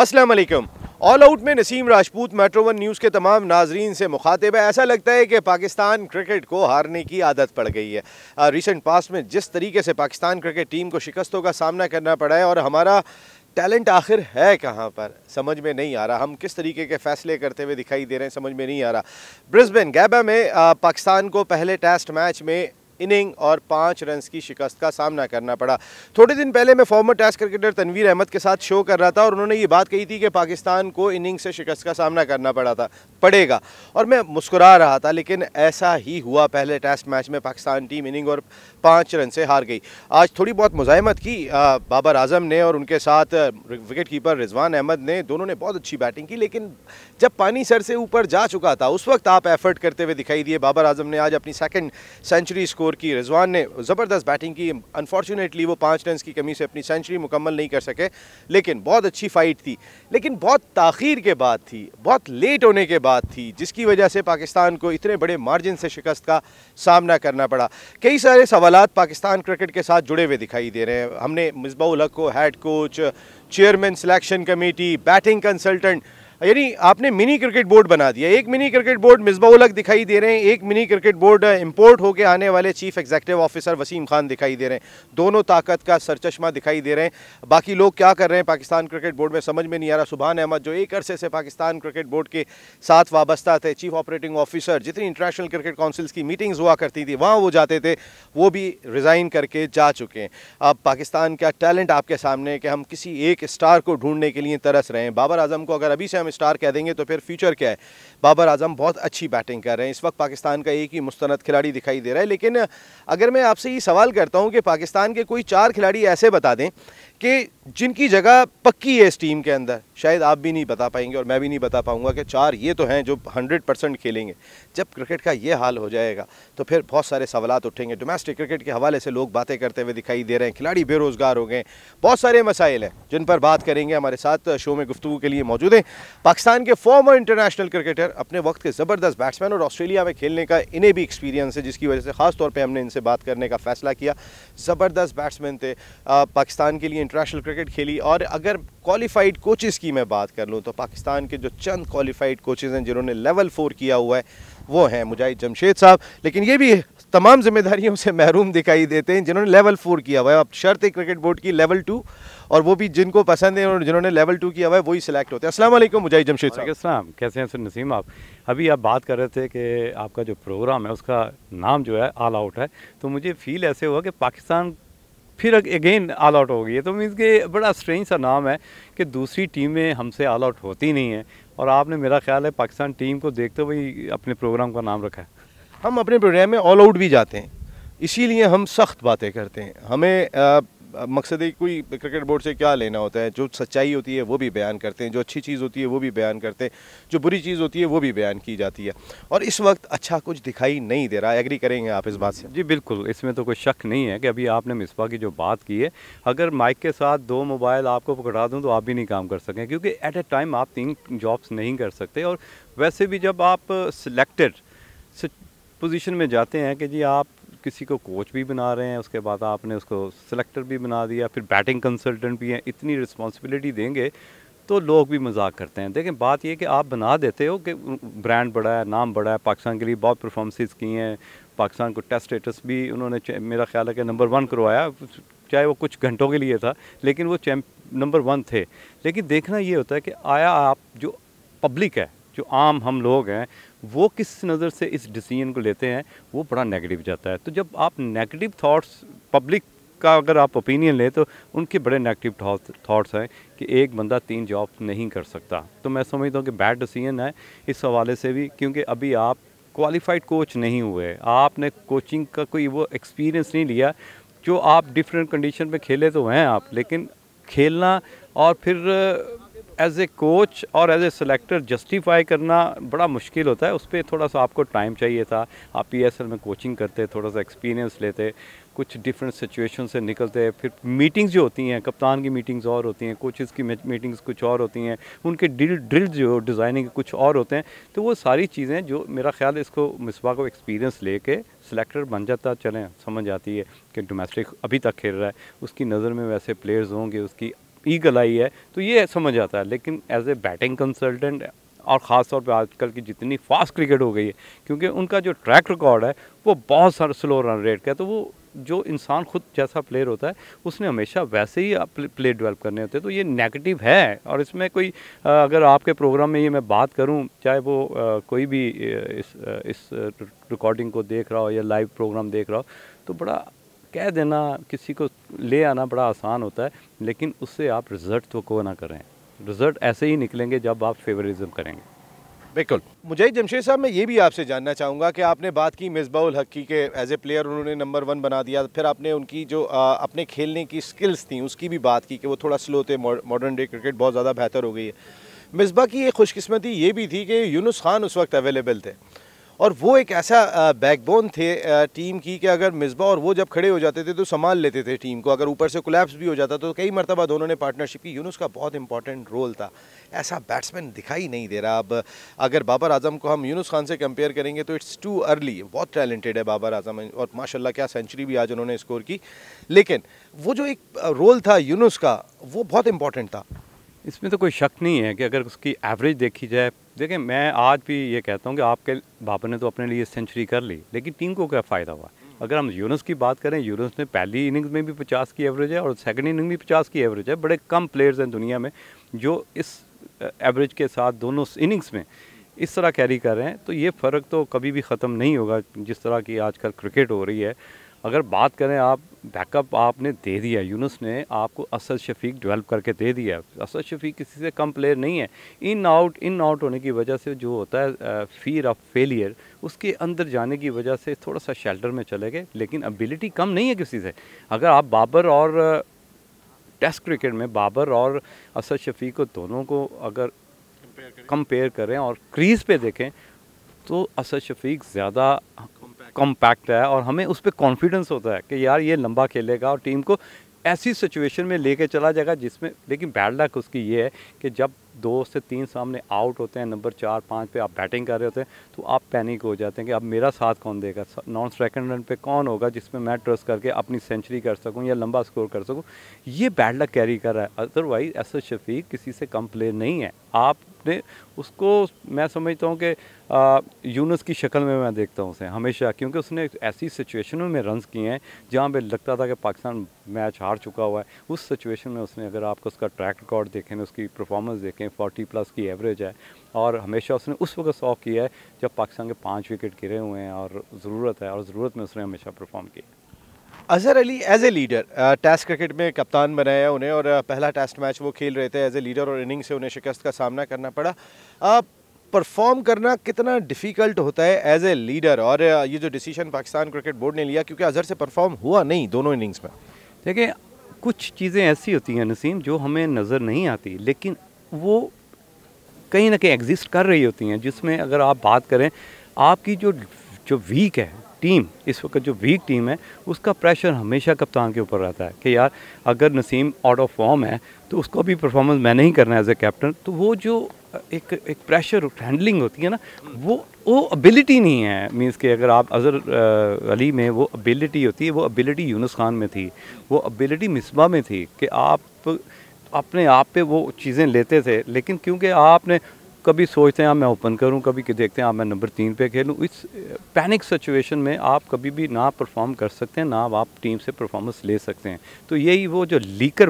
अस्सलाम वालेकुम। All out में Naseem Rajput metro one news के तमाम नाजरीन से मुखातिब है। ऐसा लगता है कि पाकिस्तान क्रिकेट को हारने की आदत पड़ गई है। रिसेंट पास्ट में जिस तरीके से पाकिस्तान क्रिकेट टीम को शिकस्तों का सामना करना पड़ा है और हमारा टैलेंट आखिर है कहाँ पर, समझ में नहीं आ रहा। हम किस तरीके के फैसले करते हुए दिखाई दे रहे हैं, समझ में नहीं आ रहा। ब्रिस्बेन गैबा में पाकिस्तान को पहले टेस्ट मैच में इनिंग और 5 रन्स की शिकस्त का सामना करना पड़ा। थोड़े दिन पहले मैं former test cricketer Tanveer Ahmed के साथ शो कर रहा था और उन्होंने ये बात कही थी कि पाकिस्तान को इनिंग से शिकस्त का सामना करना पड़ेगा और मैं मुस्कुरा रहा था, लेकिन ऐसा ही हुआ। पहले टेस्ट मैच में पाकिस्तान टीम इनिंग और 5 रन से हार गई। आज थोड़ी बहुत मुज़ाहमत की बाबर आजम ने और उनके साथ विकेट कीपर रिजवान अहमद ने, दोनों ने बहुत अच्छी बैटिंग की, लेकिन जब पानी सर से ऊपर जा चुका था उस वक्त आप एफर्ट करते हुए दिखाई दिए। बाबर आजम ने आज अपनी सेकंड सेंचुरी स्कोर की, रिजवान ने ज़बरदस्त बैटिंग की। अनफॉर्चुनेटली वो 5 रन की कमी से अपनी सेंचुरी मुकम्मल नहीं कर सके, लेकिन बहुत अच्छी फाइट थी। लेकिन बहुत ताख़ीर के बाद थी, बहुत लेट होने के बाद थी, जिसकी वजह से पाकिस्तान को इतने बड़े मार्जिन से शिकस्त का सामना करना पड़ा। कई सारे सवालात पाकिस्तान क्रिकेट के साथ जुड़े हुए दिखाई दे रहे हैं। हमने मिसबाह-उल हक को head coach, chairman selection committee, batting consultant, यानी आपने मिनी क्रिकेट बोर्ड बना दिया। एक मिनी क्रिकेट बोर्ड मिसबाह-उल हक दिखाई दे रहे हैं, एक मिनी क्रिकेट बोर्ड इंपोर्ट होकर आने वाले chief executive officer Wasim Khan दिखाई दे रहे हैं। दोनों ताकत का सरचश्मा दिखाई दे रहे हैं। बाकी लोग क्या कर रहे हैं पाकिस्तान क्रिकेट बोर्ड में समझ में नहीं आ रहा। सुभान अहमद जो एक अरसे से पाकिस्तान क्रिकेट बोर्ड के साथ वाबस्ता थे, चीफ ऑपरेटिंग ऑफिसर, जितनी इंटरनेशनल क्रिकेट काउंसिल्स की मीटिंग्स हुआ करती थी वहाँ वो जाते थे, वो भी रिज़ाइन करके जा चुके हैं। अब पाकिस्तान का टैलेंट आपके सामने है कि हम किसी एक स्टार को ढूंढने के लिए तरस रहे हैं। बाबर आजम को अगर अभी से हम स्टार कह देंगे तो फिर फ्यूचर क्या है। बाबर आजम बहुत अच्छी बैटिंग कर रहे हैं। इस वक्त पाकिस्तान का एक ही मुस्तनद खिलाड़ी दिखाई दे रहा है। लेकिन अगर मैं आपसे ये सवाल करता हूं कि पाकिस्तान के कोई 4 खिलाड़ी ऐसे बता दें कि जिनकी जगह पक्की है इस टीम के अंदर, शायद आप भी नहीं बता पाएंगे और मैं भी नहीं बता पाऊंगा कि 4 ये तो हैं जो 100% खेलेंगे। जब क्रिकेट का ये हाल हो जाएगा तो फिर बहुत सारे सवालात उठेंगे। डोमेस्टिक क्रिकेट के हवाले से लोग बातें करते हुए दिखाई दे रहे हैं, खिलाड़ी बेरोज़गार हो गए, बहुत सारे मसाइल हैं जिन पर बात करेंगे। हमारे साथ शो में गुफ्तगू के लिए मौजूद हैं पाकिस्तान के फॉर्मर इंटरनेशनल क्रिकेटर, अपने वक्त के ज़बरदस्त बैट्समैन और ऑस्ट्रेलिया में खेलने का इन्हें भी एक्सपीरियंस है, जिसकी वजह से ख़ास तौर पर हमने इनसे बात करने का फ़ैसला किया। ज़बरदस्त बैट्समैन थे, पाकिस्तान के लिए इंटरनेशनल क्रिकेट खेली। और अगर क्वालिफाइड कोचेज़ की मैं बात कर लूँ तो पाकिस्तान के जो चंद क्वालिफाइड कोचेज़ हैं जिन्होंने लेवल 4 किया हुआ है वो हैं मुजाहिद जमशेद साहब, लेकिन ये भी तमाम जिम्मेदारियों से महरूम दिखाई देते हैं जिन्होंने लेवल 4 किया हुआ है। अब शर्त है क्रिकेट बोर्ड की लेवल 2, और वो भी जिनको पसंद है और जिन्होंने लेवल 2 किया हुआ है वही सिलेक्ट होते हैं। अस्सलाम वालेकुम मुजाहिद जमशेद साहब। अस्सलाम, कैसे हैं सर नसीम? आप अभी आप बात कर रहे थे कि आपका जो प्रोग्राम है उसका नाम जो है ऑल आउट है, तो मुझे फील ऐसे हुआ कि पाकिस्तान फिर अगेन ऑल आउट हो गई है। तो मीन्स के बड़ा स्ट्रेंज सा नाम है कि दूसरी टीमें हमसे ऑल आउट होती नहीं हैं, और आपने मेरा ख्याल है पाकिस्तान टीम को देखते हुए अपने प्रोग्राम का नाम रखा है। हम अपने प्रोग्राम में ऑल आउट भी जाते हैं, इसीलिए हम सख्त बातें करते हैं। हमें मकसद है कोई क्रिकेट बोर्ड से क्या लेना होता है, जो सच्चाई होती है वो भी बयान करते हैं, जो अच्छी चीज़ होती है वो भी बयान करते हैं, जो बुरी चीज़ होती है वो भी बयान की जाती है। और इस वक्त अच्छा कुछ दिखाई नहीं दे रहा। एग्री करेंगे आप इस बात से? जी बिल्कुल, इसमें तो कोई शक नहीं है कि अभी आपने मिसबा की जो बात की है, अगर माइक के साथ 2 मोबाइल आपको पकड़ा दूं तो आप भी नहीं काम कर सकें, क्योंकि एट ए टाइम आप 3 जॉब्स नहीं कर सकते। और वैसे भी जब आप सिलेक्टेड पोजीशन में जाते हैं कि जी आप किसी को कोच भी बना रहे हैं, उसके बाद आपने उसको सिलेक्टर भी बना दिया, फिर बैटिंग कंसल्टेंट भी हैं, इतनी रिस्पॉन्सिबिलिटी देंगे तो लोग भी मजाक करते हैं। देखें, बात ये कि आप बना देते हो कि ब्रांड बड़ा है, नाम बड़ा है, पाकिस्तान के लिए बहुत परफॉर्मेंसेस की हैं, पाकिस्तान को टेस्ट स्टेटस भी उन्होंने मेरा ख्याल है कि नंबर 1 करवाया, चाहे वो कुछ घंटों के लिए था, लेकिन वो नंबर 1 थे। लेकिन देखना ये होता है कि आया आप जो पब्लिक है, जो आम हम लोग हैं, वो किस नज़र से इस डिसीजन को लेते हैं, वो बड़ा नेगेटिव जाता है। तो जब आप नेगेटिव थॉट्स पब्लिक का अगर आप ओपिनियन लें तो उनके बड़े नेगेटिव थॉट्स हैं कि एक बंदा 3 जॉब नहीं कर सकता। तो मैं समझता हूँ कि बैड डिसीजन है इस हवाले से भी, क्योंकि अभी आप क्वालिफाइड कोच नहीं हुए, आपने कोचिंग का कोई वो एक्सपीरियंस नहीं लिया। जो आप डिफरेंट कंडीशन में खेले तो हैं आप, लेकिन खेलना और फिर एज ए कोच और एज ए सेलेक्टर जस्टिफाई करना बड़ा मुश्किल होता है। उस पर थोड़ा सा आपको टाइम चाहिए था। आप PSL में कोचिंग करते, थोड़ा सा एक्सपीरियंस लेते, कुछ डिफरेंट सिचुएशन से निकलते, फिर मीटिंग्स जो होती हैं, कप्तान की मीटिंग्स और होती हैं, कोचेज़ की मीटिंग्स कुछ और होती हैं, उनके ड्रिल जो डिज़ाइनिंग कुछ और होते हैं। तो वो सारी चीज़ें जो मेरा ख्याल है इसको मिसबा को एक्सपीरियंस लेके सेलेक्टर बन जाता, चलें समझ आती है कि डोमेस्टिक अभी तक खेल रहा है, उसकी नज़र में वैसे प्लेयर्स होंगे, उसकी ईगल आई है तो ये समझ आता है, लेकिन एज ए बैटिंग कंसल्टेंट और ख़ास तौर पे आजकल की जितनी फास्ट क्रिकेट हो गई है, क्योंकि उनका जो ट्रैक रिकॉर्ड है वो बहुत सारा स्लो रन रेट का है, तो वो जो इंसान खुद जैसा प्लेयर होता है उसने हमेशा वैसे ही प्ले डेवलप करने होते हैं, तो ये नेगेटिव है। और इसमें कोई अगर आपके प्रोग्राम में ये मैं बात करूं, चाहे वो कोई भी इस रिकॉर्डिंग को देख रहा हो या लाइव प्रोग्राम देख रहा हो, तो बड़ा कह देना, किसी को ले आना बड़ा आसान होता है, लेकिन उससे आप रिज़ल्ट तो को ना करें। रिज़ल्ट ऐसे ही निकलेंगे जब आप फेवरिज्म करेंगे। बिल्कुल। मुजाहिद जमशेद साहब, मैं ये भी आपसे जानना चाहूँगा कि आपने बात की मिसबाह-उल हक की के एज ए प्लेयर उन्होंने नंबर 1 बना दिया, फिर आपने उनकी जो अपने खेलने की स्किल्स थी उसकी भी बात की कि वो थोड़ा स्लो थे, मॉडर्न डे क्रिकेट बहुत ज़्यादा बेहतर हो गई है। मिसबाह की एक खुशकिस्मती ये भी थी कि यूनुस खान उस वक्त अवेलेबल थे और वो एक ऐसा बैकबोन थे टीम की कि अगर मिसबाह और वो जब खड़े हो जाते थे तो संभाल लेते थे टीम को, अगर ऊपर से कोलैप्स भी हो जाता तो कई मरतबा दोनों ने पार्टनरशिप की। यूनुस का बहुत इंपॉर्टेंट रोल था, ऐसा बैट्समैन दिखाई नहीं दे रहा। अब अगर बाबर आजम को हम यूनुस खान से कंपेयर करेंगे तो इट्स टू अर्ली। बहुत टैलेंटेड है बाबर आजम और माशाल्लाह क्या सेंचुरी भी आज उन्होंने स्कोर की, लेकिन वो जो एक रोल था यूनुस का वो बहुत इंपॉर्टेंट था। इसमें तो कोई शक नहीं है कि अगर उसकी एवरेज देखी जाए, देखिए मैं आज भी ये कहता हूँ कि आपके बाबर ने तो अपने लिए सेंचुरी कर ली, लेकिन टीम को क्या फ़ायदा हुआ। अगर हम यूनुस की बात करें, यूनुस ने पहली इनिंग्स में भी 50 की एवरेज है और सेकंड इनिंग भी 50 की एवरेज है। बड़े कम प्लेयर्स हैं दुनिया में जो इस एवरेज के साथ दोनों इनिंग्स में इस तरह कैरी कर रहे हैं, तो ये फ़र्क तो कभी भी ख़त्म नहीं होगा जिस तरह की आजकल क्रिकेट हो रही है। अगर बात करें, आप बैकअप आपने दे दिया, यूनुस ने आपको असद शफीक डेवलप करके दे दिया। असद शफीक किसी से कम प्लेयर नहीं है। इन आउट होने की वजह से जो होता है फियर ऑफ फेलियर, उसके अंदर जाने की वजह से थोड़ा सा शेल्टर में चले गए, लेकिन एबिलिटी कम नहीं है किसी से। अगर आप बाबर और टेस्ट क्रिकेट में बाबर और असद शफीक को दोनों को अगर कंपेयर करें और क्रीज़ पे देखें तो असद शफीक ज़्यादा कॉम्पैक्ट है और हमें उस पर कॉन्फिडेंस होता है कि यार ये लंबा खेलेगा और टीम को ऐसी सिचुएशन में लेके चला जाएगा जिसमें, लेकिन बैड लक उसकी ये है कि जब 2 से 3 सामने आउट होते हैं, नंबर 4-5 पे आप बैटिंग कर रहे होते हैं, तो आप पैनिक हो जाते हैं कि अब मेरा साथ कौन देगा, नॉन सेकंड रन पे कौन होगा जिसमें मैं ट्रस्ट करके अपनी सेंचुरी कर सकूं या लंबा स्कोर कर सकूं। ये बैड लक कैरी कर रहा है। अदरवाइज असद शफीक किसी से कम प्लेयर नहीं है। आपने उसको, मैं समझता हूँ कि यूनुस की शक्ल में मैं देखता हूँ उसे हमेशा, क्योंकि उसने ऐसी सिचुएशनों में रन्स किए हैं जहाँ पे लगता था कि पाकिस्तान मैच हार चुका हुआ है। उस सिचुएशन में उसने, अगर आपको उसका ट्रैक रिकॉर्ड देखें, उसकी परफॉर्मेंस देखें, 40+ की एवरेज है और हमेशा उसने उस वक्त ऑफ किया है जब पाकिस्तान के 5 विकेट गिरे हुए हैं और ज़रूरत है, और ज़रूरत में उसने हमेशा परफॉर्म किया। Azhar Ali as a leader test cricket में कप्तान बनाया उन्हें और पहला टेस्ट मैच वो खेल रहे थे एज ए लीडर और इनिंग से उन्हें शिकस्त का सामना करना पड़ा। परफॉर्म करना कितना डिफ़िकल्ट होता है एज ए लीडर, और ये जो डिसीजन पाकिस्तान क्रिकेट बोर्ड ने लिया, क्योंकि अजहर से परफॉर्म हुआ नहीं दोनों इनिंग्स में। देखिए, कुछ चीज़ें ऐसी होती हैं नसीम जो हमें नज़र नहीं आती, लेकिन वो कहीं ना कहीं एग्जिस्ट कर रही होती हैं, जिसमें अगर आप बात करें, आपकी जो वीक है टीम, इस वक्त जो वीक टीम है, उसका प्रेशर हमेशा कप्तान के ऊपर रहता है कि यार अगर नसीम आउट ऑफ फॉर्म है तो उसको भी परफॉर्मेंस मैंने ही करना है एज ए कैप्टन। तो वो जो एक प्रेशर हैंडलिंग होती है ना, वो एबिलिटी नहीं है। मींस कि अगर आप अजहर अली में वो एबिलिटी होती है, वो एबिलिटी यूनुस खान में थी, वो एबिलिटी मिसबाह में थी कि आप अपने आप पे वो चीज़ें लेते थे। लेकिन क्योंकि आपने कभी सोचते हैं मैं ओपन करूं, कभी देखते हैं मैं नंबर 3 पे खेलूं, इस पैनिक सिचुएशन में आप कभी भी ना परफॉर्म कर सकते हैं, ना आप टीम से परफॉर्मेंस ले सकते हैं। तो यही वो जो लीकर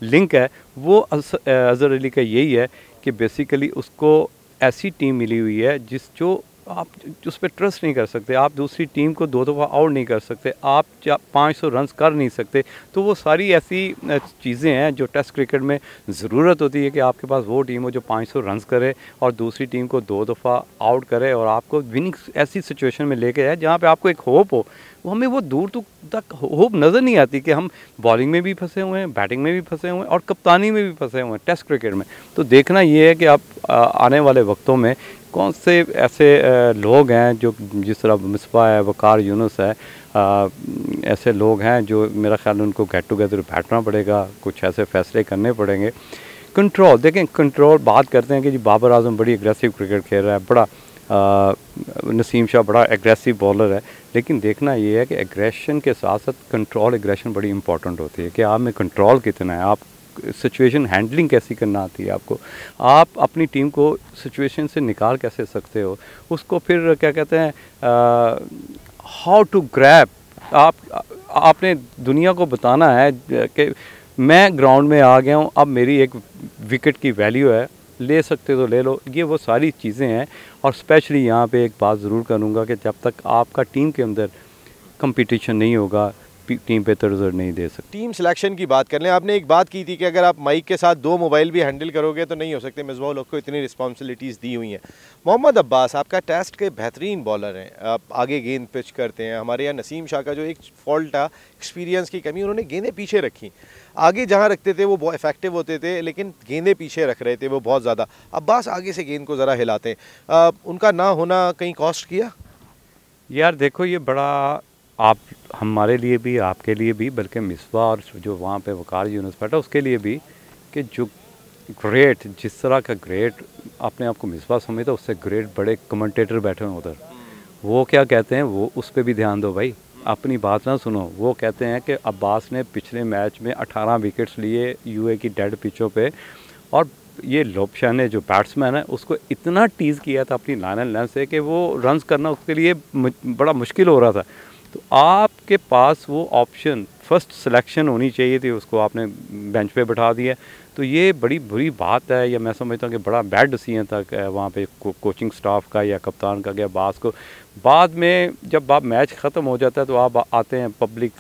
लिंक है वो अजहर अली का यही है कि बेसिकली उसको ऐसी टीम मिली हुई है जो आप उस पर ट्रस्ट नहीं कर सकते। आप दूसरी टीम को 2 दफ़ा आउट नहीं कर सकते, आप 500 रन्स कर नहीं सकते। तो वो सारी ऐसी चीज़ें हैं जो टेस्ट क्रिकेट में ज़रूरत होती है कि आपके पास वो टीम हो जो 500 रन्स करे और दूसरी टीम को 2 दफ़ा आउट करे और आपको विनिंग ऐसी सिचुएशन में लेके आए जहाँ पे आपको एक होप हो। वो हमें वो दूर तक होप नज़र नहीं आती कि हम बॉलिंग में भी फंसे हुए हैं, बैटिंग में भी फंसे हुए हैं और कप्तानी में भी फंसे हुए हैं टेस्ट क्रिकेट में। तो देखना ये है कि आप आने वाले वक्तों में कौन से ऐसे लोग हैं जो, जिस तरह मिसबाह है, वकार यूनुस है, ऐसे लोग हैं जो मेरा ख्याल उनको गेट टुगेदर बैठना पड़ेगा, कुछ ऐसे फैसले करने पड़ेंगे। कंट्रोल देखें, कंट्रोल बात करते हैं कि जी बाबर आजम बड़ी एग्रेसिव क्रिकेट खेल रहा है, बड़ा नसीम शाह बड़ा एग्रेसिव बॉलर है, लेकिन देखना ये है कि एग्रेशन के साथ साथ कंट्रोल, एग्रेशन बड़ी इंपॉर्टेंट होती है कि आप में कंट्रोल कितना है, आप सिचुएशन हैंडलिंग कैसी करना आती है आपको, आप अपनी टीम को सिचुएशन से निकाल कैसे सकते हो, उसको फिर क्या कहते हैं हाउ टू ग्रैब, आपने दुनिया को बताना है कि मैं ग्राउंड में आ गया हूँ, अब मेरी एक विकेट की वैल्यू है, ले सकते तो ले लो। ये वो सारी चीज़ें हैं। और स्पेशली यहाँ पे एक बात ज़रूर करूँगा कि जब तक आपका टीम के अंदर कंपटीशन नहीं होगा, टीम बेहतर रिजल्ट नहीं दे सकती। टीम सिलेक्शन की बात कर लें, आपने एक बात की थी कि अगर आप माइक के साथ 2 मोबाइल भी हैंडल करोगे तो नहीं हो सकते। मिसबाह उल हक को इतनी रिस्पॉन्सिबिलिटीज़ दी हुई हैं। मोहम्मद अब्बास आपका टेस्ट के बेहतरीन बॉलर हैं, आप आगे गेंद पिच करते हैं। हमारे यहाँ नसीम शाह का जो एक फॉल्ट था, एक्सपीरियंस की कमी, उन्होंने गेंदें पीछे रखी, आगे जहाँ रखते थे वो बहुत इफेक्टिव होते थे, लेकिन गेंदें पीछे रख रहे थे वो बहुत ज़्यादा। अब्बास आगे से गेंद को ज़रा हिलाते हैं, उनका ना होना कहीं कॉस्ट किया? यार देखो, ये बड़ा आप हमारे लिए भी, आपके लिए भी, बल्कि मिसबा और जो वहाँ पे वकार यूनुस बैठा उसके लिए भी, कि जो ग्रेट, जिस तरह का ग्रेट अपने आप को मिसबा समझता, उससे ग्रेट बड़े कमेंटेटर बैठे हैं उधर। वो क्या कहते हैं, वो उस पर भी ध्यान दो भाई, अपनी बात ना सुनो। वो कहते हैं कि अब्बास ने पिछले मैच में 18 विकेट्स लिए यूए की डेड पिचों पे, और ये लोबशाह ने जो बैट्समैन है उसको इतना टीज़ किया था अपनी लाइन एंड लेंथ से कि वो रन्स करना उसके लिए बड़ा मुश्किल हो रहा था। तो आपके पास वो ऑप्शन, फर्स्ट सिलेक्शन होनी चाहिए थी, उसको आपने बेंच पे बैठा दिया। तो ये बड़ी बुरी बात है, या मैं समझता हूँ कि बड़ा बैड डिसीजन था वहाँ पे कोचिंग स्टाफ का या कप्तान का, कि बास को बाद में जब आप मैच ख़त्म हो जाता है तो आप आते हैं पब्लिक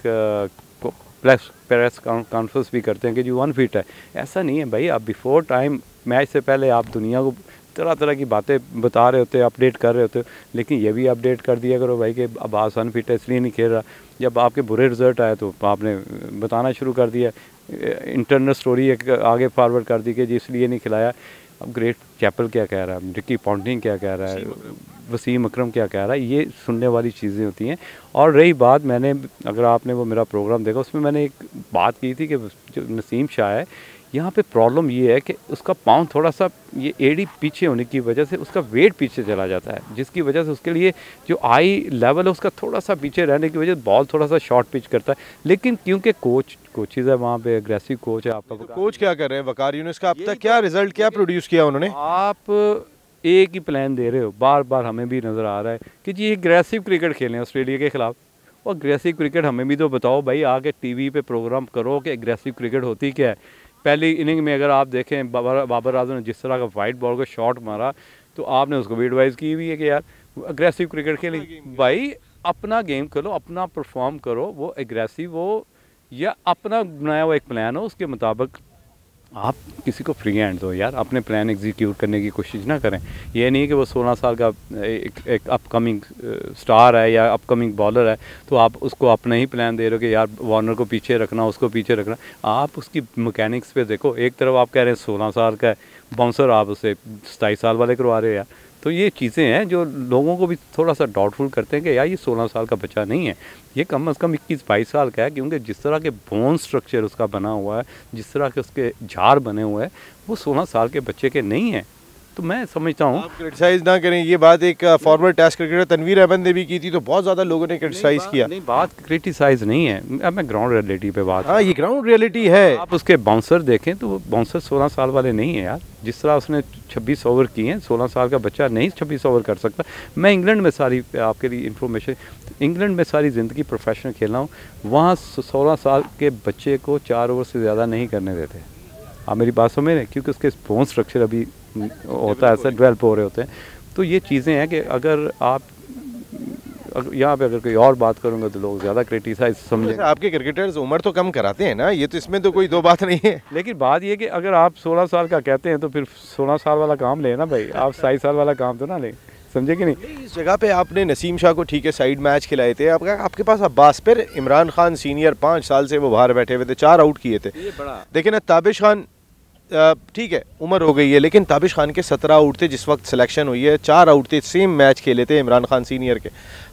प्रेस कॉन्फ्रेंस भी करते हैं कि जी अनफिट है। ऐसा नहीं है भाई, आप बिफोर टाइम मैच से पहले आप दुनिया को तरह तरह की बातें बता रहे होते, अपडेट कर रहे होते, लेकिन ये भी अपडेट कर दिया करो भाई कि अब्बास अनफिट है इसलिए नहीं खेल रहा। जब आपके बुरे रिजल्ट आए तो आपने बताना शुरू कर दिया, इंटरनल स्टोरी एक आगे फॉरवर्ड कर दी कि जी इसलिए नहीं खिलाया। अब ग्रेट चैपल क्या कह रहा है, रिकी पॉन्टिंग क्या कह रहा है, वसीम अकरम क्या कह रहा है, ये सुनने वाली चीज़ें होती हैं। और रही बात, मैंने, अगर आपने वो मेरा प्रोग्राम देखा, उसमें मैंने एक बात की थी कि जो नसीम शाह है, यहाँ पे प्रॉब्लम ये है कि उसका पाँव थोड़ा सा, ये एडी पीछे होने की वजह से उसका वेट पीछे चला जाता है, जिसकी वजह से उसके लिए जो आई लेवल है उसका थोड़ा सा पीछे रहने की वजह से बॉल थोड़ा सा शॉर्ट पिच करता है। लेकिन क्योंकि कोचेज़ है वहाँ पे, एग्रेसिव कोच है आपका। तो कोच क्या कर रहे हैं वकार यूनुस का, अब तक क्या रिजल्ट क्या प्रोड्यूस किया उन्होंने? आप एक ही प्लान दे रहे हो, बार बार हमें भी नज़र आ रहा है कि जी एग्रेसिव क्रिकेट खेलें ऑस्ट्रेलिया के खिलाफ। और एग्रेसिव क्रिकेट हमें भी तो बताओ भाई, आके टीवी पे प्रोग्राम करो कि एग्रेसिव क्रिकेट होती क्या है। पहली इनिंग में अगर आप देखें, बाबर आजम ने जिस तरह का वाइट बॉल को शॉट मारा, तो आपने उसको भी एडवाइस की हुई है कि यार एग्रेसिव क्रिकेट खेलें भाई, अपना गेम खेलो, अपना परफॉर्म करो, वो एग्रेसिव हो या अपना बनाया हुआ एक प्लान हो, उसके मुताबिक आप किसी को फ्री हैंड दो यार, अपने प्लान एग्जीक्यूट करने की कोशिश ना करें। ये नहीं कि वो 16 साल का एक अपकमिंग स्टार है या अपकमिंग बॉलर है तो आप उसको अपना ही प्लान दे रहे हो कि यार वार्नर को पीछे रखना, उसको पीछे रखना। आप उसकी मैकेनिक्स पे देखो, एक तरफ आप कह रहे हैं 16 साल का है बाउंसर, आप उसे 27 साल वाले करवा रहे हो यार। तो ये चीज़ें हैं जो लोगों को भी थोड़ा सा डाउटफुल करते हैं कि यार ये 16 साल का बच्चा नहीं है, ये कम से कम 21-22 साल का है, क्योंकि जिस तरह के बोन स्ट्रक्चर उसका बना हुआ है, जिस तरह के उसके झार बने हुए हैं, वो 16 साल के बच्चे के नहीं हैं। तो मैं समझता हूँ, आप क्रिटिसाइज ना करें, ये बात एक former test cricketer Tanveer Ahmed ने भी की थी, तो बहुत ज़्यादा लोगों ने क्रिटिसाइज किया। नहीं, बात क्रिटिसाइज नहीं है, अब मैं ग्राउंड रियलिटी पे बात। हाँ, ये ग्राउंड रियलिटी है। आप उसके बाउंसर देखें तो वो बाउंसर 16 साल वाले नहीं है यार। जिस तरह उसने 26 ओवर किए हैं, 16 साल का बच्चा नहीं 26 ओवर कर सकता। मैं इंग्लैंड में सारी, आपके लिए इन्फॉर्मेशन, इंग्लैंड में सारी ज़िंदगी प्रोफेशनल खेला हूँ, वहाँ 16 साल के बच्चे को 4 ओवर से ज़्यादा नहीं करने देते। आप मेरी बात समझ रहे हैं, क्योंकि उसके बोन स्ट्रक्चर अभी होता है, ऐसा डेवलप हो रहे होते हैं। तो ये चीज़ें हैं कि अगर आप यहाँ पे अगर कोई और बात करूँगा तो लोग ज़्यादा क्रिटिसाइज समझेंगे। आपके क्रिकेटर्स उम्र तो कम कराते हैं ना, ये तो, इसमें तो कोई दो बात नहीं है। लेकिन बात ये कि अगर आप 16 साल का कहते हैं तो फिर 16 साल वाला काम लें ना भाई, आप 27 साल वाला काम तो ना लें, समझे कि नहीं? इस जगह पे आपने नसीम शाह को ठीक है साइड मैच खिलाए थे, आपके पास अब्बास पर इमरान खान सीनियर 5 साल से वो बाहर बैठे हुए थे, 4 आउट किए थे। देखिए ना, ताबिश खान ठीक है उम्र हो गई है, लेकिन ताबिश खान के 17 आउट थे जिस वक्त सिलेक्शन हुई है, 4 आउट थे, सेम मैच खेले थे इमरान खान सीनियर के।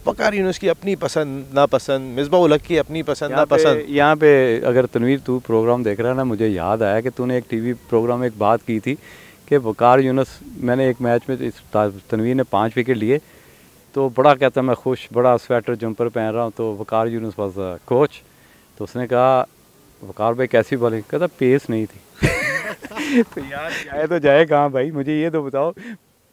वकार यूनुस की अपनी पसंद नापसंद, मिसबाह उल हक की अपनी पसंद नापसंद। यहाँ पे अगर तनवीर तू प्रोग्राम देख रहा है ना, मुझे याद आया कि तूने एक टीवी प्रोग्राम में एक बात की थी कि वकार यूनुस, मैंने एक मैच में तनवीर ने 5 विकेट लिए तो बड़ा कहता मैं खुश, बड़ा स्वेटर जंपर पहन रहा हूँ, तो वकार यूनुस वाज कोच, तो उसने कहा वकार भाई कैसी बॉलिंग, कहता पेस नहीं थी। तो यार जाए तो जाए कहाँ भाई, मुझे ये तो बताओ,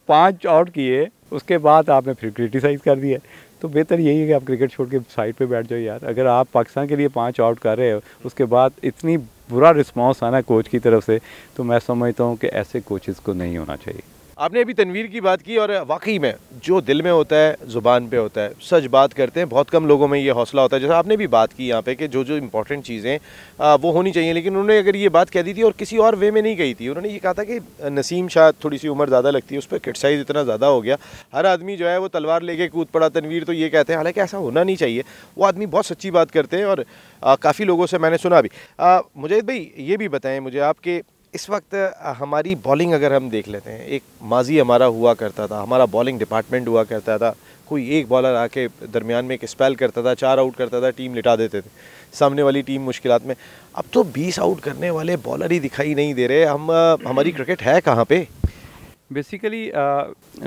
5 आउट किए उसके बाद आपने फिर क्रिटिसाइज़ कर दिया। तो बेहतर यही है कि आप क्रिकेट छोड़ के साइड पे बैठ जाओ यार। अगर आप पाकिस्तान के लिए 5 आउट कर रहे हो, उसके बाद इतनी बुरा रिस्पांस आना कोच की तरफ से, तो मैं समझता हूँ कि ऐसे कोचेज़ को नहीं होना चाहिए। आपने अभी तनवीर की बात की और वाकई में जो दिल में होता है ज़ुबान पे होता है, सच बात करते हैं। बहुत कम लोगों में ये हौसला होता है। जैसे आपने भी बात की यहाँ पे कि जो जो इंपॉर्टेंट चीज़ें वो होनी चाहिए, लेकिन उन्होंने अगर ये बात कह दी थी और किसी और वे में नहीं कही थी। उन्होंने ये कहा था कि नसीम शायद थोड़ी सी उम्र ज़्यादा लगती है, उस पर क्रिटिसाइज़ इतना ज़्यादा हो गया, हर आदमी जो है वो तलवार लेके कूद पड़ा। तनवीर तो ये कहते हैं, हालांकि ऐसा होना नहीं चाहिए। वो आदमी बहुत सच्ची बात करते हैं और काफ़ी लोगों से मैंने सुना भी। मुजाहिद भाई ये भी बताएं मुझे आपके इस वक्त हमारी बॉलिंग अगर हम देख लेते हैं, एक माजी हमारा हुआ करता था, हमारा बॉलिंग डिपार्टमेंट हुआ करता था। कोई एक बॉलर आके दरमियान में एक स्पेल करता था, 4 आउट करता था, टीम लिटा देते थे, सामने वाली टीम मुश्किलात में। अब तो 20 आउट करने वाले बॉलर ही दिखाई नहीं दे रहे। हमारी क्रिकेट है कहाँ पे? बेसिकली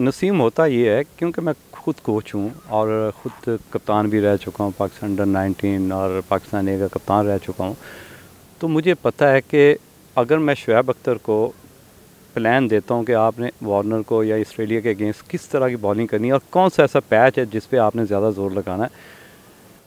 नसीम होता ये है, क्योंकि मैं खुद कोच हूँ और ख़ुद कप्तान भी रह चुका हूँ, पाकिस्तान अंडर-19 और पाकिस्तान ए का कप्तान रह चुका हूँ। तो मुझे पता है कि अगर मैं शुएब अख्तर को प्लान देता हूँ कि आपने वार्नर को या ऑस्ट्रेलिया के अगेंस्ट किस तरह की बॉलिंग करनी है और कौन सा ऐसा पैच है जिस पे आपने ज़्यादा ज़ोर लगाना है,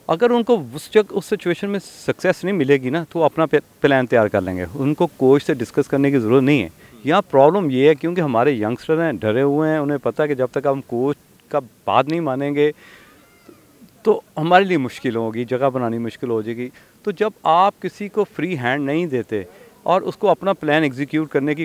अगर उनको उस सिचुएशन में सक्सेस नहीं मिलेगी ना, तो अपना प्लान तैयार कर लेंगे। उनको कोच से डिस्कस करने की ज़रूरत नहीं है। यहाँ प्रॉब्लम ये है क्योंकि हमारे यंगस्टर हैं, डरे हुए हैं, उन्हें पता है कि जब तक हम कोच का बात नहीं मानेंगे तो हमारे लिए मुश्किल होगी, जगह बनानी मुश्किल हो जाएगी। तो जब आप किसी को फ्री हैंड नहीं देते और उसको अपना प्लान एग्जीक्यूट करने की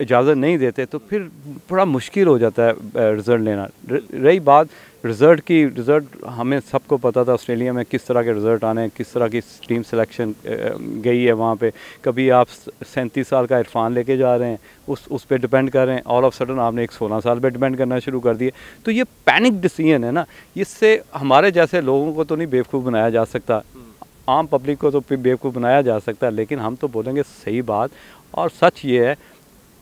इजाज़त नहीं देते, तो फिर बड़ा मुश्किल हो जाता है रिज़ल्ट लेना। रही बात रिज़ल्ट की, रिज़ल्ट हमें सबको पता था ऑस्ट्रेलिया में किस तरह के रिज़ल्ट आने हैं, किस तरह की टीम सिलेक्शन गई है वहाँ पे। कभी आप 37 साल का इरफान लेके जा रहे हैं, उस पर डिपेंड कर रहे हैं, ऑल ऑफ सडन आपने एक 16 साल पे डिपेंड करना शुरू कर दिए। तो ये पैनिक डिसीजन है ना, इससे हमारे जैसे लोगों को तो नहीं बेवकूफ़ बनाया जा सकता, आम पब्लिक को तो बेवकूफ़ बनाया जा सकता है, लेकिन हम तो बोलेंगे सही बात। और सच ये है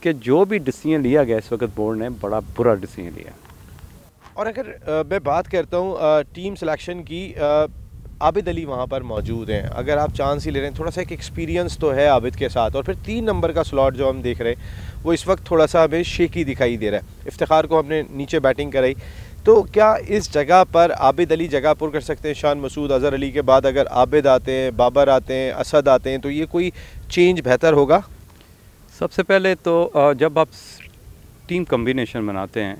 कि जो भी डिसीजन लिया गया इस वक्त बोर्ड ने, बड़ा बुरा डिसीजन लिया। और अगर मैं बात करता हूँ टीम सिलेक्शन की, आबिद अली वहाँ पर मौजूद हैं। अगर आप चांस ही ले रहे हैं, थोड़ा सा एक एक्सपीरियंस तो है आबिद के साथ, और फिर 3 नंबर का स्लॉट जो हम देख रहे हैं वो इस वक्त थोड़ा सा हमें शेकी दिखाई दे रहा है। इफ्तिखार को हमने नीचे बैटिंग कराई, तो क्या इस जगह पर आबिद अली जगह पुर कर सकते हैं शान मसूद, अज़हर अली के बाद अगर आबिद आते हैं, बाबर आते हैं, असद आते हैं, तो ये कोई चेंज बेहतर होगा? सबसे पहले तो जब आप टीम कम्बिनेशन बनाते हैं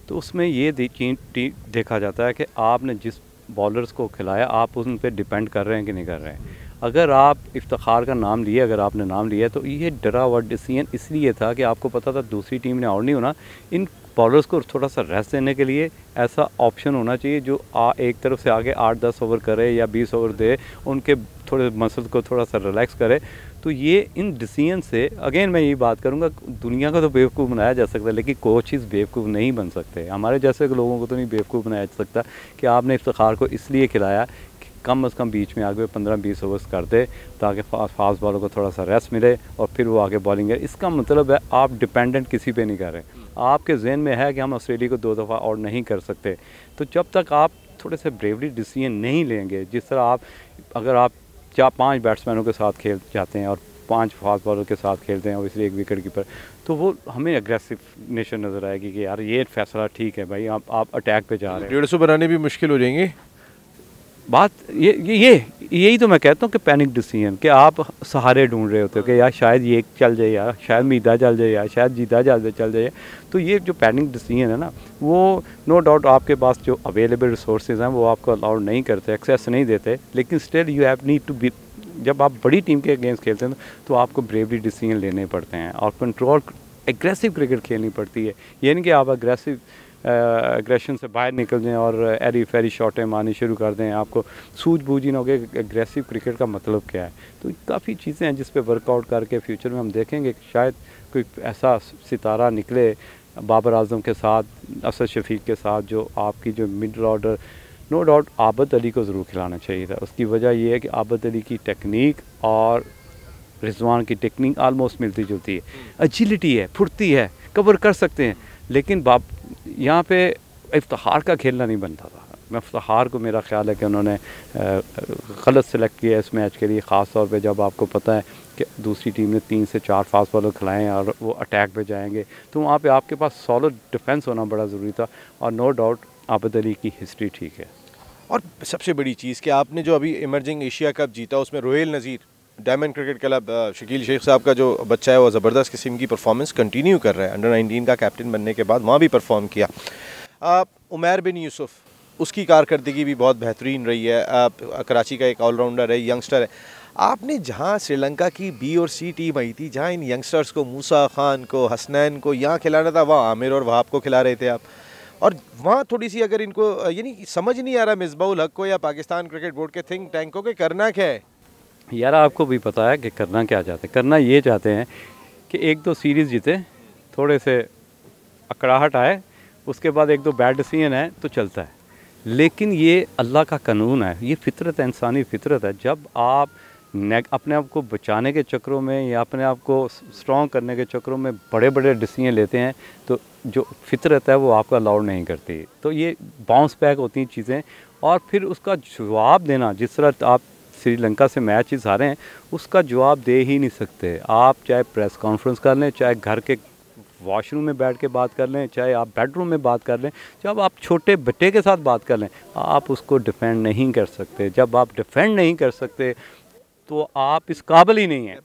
तो उसमें ये देखा जाता है कि आपने जिस बॉलर्स को खिलाया आप उन पर डिपेंड कर रहे हैं कि नहीं कर रहे हैं। अगर आप इफ्तिखार का नाम लिए, अगर आपने नाम लिया, तो ये डरा हुआ डिसीजन इसलिए था कि आपको पता था दूसरी टीम ने आउट नहीं होना। इन बॉलर्स को थोड़ा सा रेस्ट देने के लिए ऐसा ऑप्शन होना चाहिए जो एक तरफ से आगे 8-10 ओवर करे या 20 ओवर दे, उनके थोड़े मसल को थोड़ा सा रिलैक्स करे। तो ये इन डिसीजन से, अगेन मैं यही बात करूँगा, दुनिया को तो बेवकूफ़ बनाया जा सकता है लेकिन कोचेज़ बेवकूफ़ नहीं बन सकते। हमारे जैसे लोगों को तो नहीं बेवकूफ़ बनाया जा सकता कि आपने इफ्तिखार को इसलिए खिलाया कि कम अज़ कम बीच में आगे 15-20 ओवर्स कर दे ताकि फास्ट बॉलर को थोड़ा सा रेस्ट मिले और फिर वो आगे बॉलिंग है। इसका मतलब है आप डिपेंडेंट किसी पे नहीं कर रहे। आपके जहन में है कि हम ऑस्ट्रेलिया को 2 दफ़ा आउट नहीं कर सकते, तो जब तक आप थोड़े से ब्रेवली डिसीजन नहीं लेंगे, जिस तरह अगर आप 4-5 बैट्समैनों के साथ खेल जाते हैं और 5 फास्ट बॉलर के साथ खेलते हैं और इसलिए एक विकेट कीपर, तो वो हमें अग्रेसिव नेशन नज़र आएगी कि यार ये फैसला ठीक है भाई, आप अटैक पे जा रहे हैं। 150 बनाने भी मुश्किल हो जाएंगे। बात यही तो मैं कहता हूँ कि पैनिक डिसीजन, कि आप सहारे ढूंढ रहे होते हो कि यार शायद ये चल जाए, यार शायद मीदा चल जाए, यार शायद जीता चल जाए। तो ये जो पैनिक डिसीजन है ना, वो नो डाउट आपके पास जो अवेलेबल रिसोर्सेज हैं वो आपको अलाउड नहीं करते, एक्सेस नहीं देते, लेकिन still you have need to be, जब आप बड़ी टीम के अगेंस्ट खेलते हैं तो आपको ब्रेवली डिसीजन लेने पड़ते हैं और कंट्रोल एग्रेसिव क्रिकेट खेलनी पड़ती है। ये नहीं कि आप एग्रेशन से बाहर निकल जाएं और एरी फेरी शॉटें मारनी शुरू कर दें, आपको सूझबूझ ही ना हो कि एग्रेसिव क्रिकेट का मतलब क्या है। तो काफ़ी चीज़ें हैं जिस पे वर्कआउट करके फ्यूचर में हम देखेंगे शायद कोई ऐसा सितारा निकले बाबर आजम के साथ, असद शफीक के साथ, जो आपकी जो middle order, no doubt Abid Ali को ज़रूर खिलाना चाहिए था। उसकी वजह यह है कि आबिद अली की टेक्निक और रिजवान की टेक्निक आलमोस्ट मिलती जुलती है, एजिलिटी है, फुर्ती है, कवर कर सकते हैं, लेकिन यहाँ पे इफ्तिखार का खेलना नहीं बनता था। मैं इफ्तिखार को, मेरा ख्याल है कि उन्होंने गलत सेलेक्ट किया इस मैच के लिए, ख़ास तौर पे जब आपको पता है कि दूसरी टीम ने 3 से 4 फास्ट बॉलर खिलाएँ और वो अटैक पे जाएंगे, तो वहाँ पे आपके पास सॉलिड डिफेंस होना बड़ा ज़रूरी था। और नो डाउट आबिद अली की हिस्ट्री ठीक है। और सबसे बड़ी चीज़ कि आपने जो अभी इमर्जिंग एशिया कप जीता उसमें Rohail Nazir, Diamond Cricket Club Shakeel Sheikh साहब का जो बच्चा है वो ज़बरदस्त किस्म की परफॉर्मेंस कंटिन्यू कर रहा है। अंडर 19 का कैप्टन बनने के बाद वहाँ भी परफॉर्म किया। उमैर बिन यूसुफ, उसकी कारकर्दगी भी बहुत बेहतरीन रही है। कराची का एक ऑलराउंडर है, यंगस्टर है। आपने जहाँ श्रीलंका की बी और सी टीम आई थी, जहाँ इन यंगस्टर्स को, मूसा खान को, हसनैन को यहाँ खिलाना था, वहाँ आमिर और वहाब को खिला रहे थे आप। और वहाँ थोड़ी सी अगर इनको यानी समझ नहीं आ रहा मिसबाउल हक को या पाकिस्तान क्रिकेट बोर्ड के थिंक टैंक को कि करना क्या है। यार आपको भी पता है कि करना क्या चाहते हैं। करना ये चाहते हैं कि 1-2 सीरीज़ जीते, थोड़े से अकड़ाहट आए, उसके बाद 1-2 बैड डिसीजन है तो चलता है। लेकिन ये अल्लाह का कानून है, ये फितरत है, इंसानी फितरत है। जब आप अपने आप को बचाने के चक्करों में या अपने आप को स्ट्रॉन्ग करने के चक्करों में बड़े बड़े डिसीजन लेते हैं तो जो फितरत है वो आपका अलाउड नहीं करती। तो ये बाउंस बैक होती हैं चीज़ें, और फिर उसका जवाब देना, जिस तरह आप श्रीलंका से मैच ही हारे हैं, उसका जवाब दे ही नहीं सकते। आप चाहे प्रेस कॉन्फ्रेंस कर लें, चाहे घर के वॉशरूम में बैठ के बात कर लें, चाहे आप बेडरूम में बात कर लें, जब आप छोटे बच्चे के साथ बात कर लें, आप उसको डिफेंड नहीं कर सकते। जब आप डिफेंड नहीं कर सकते तो आप इस काबिल ही नहीं है,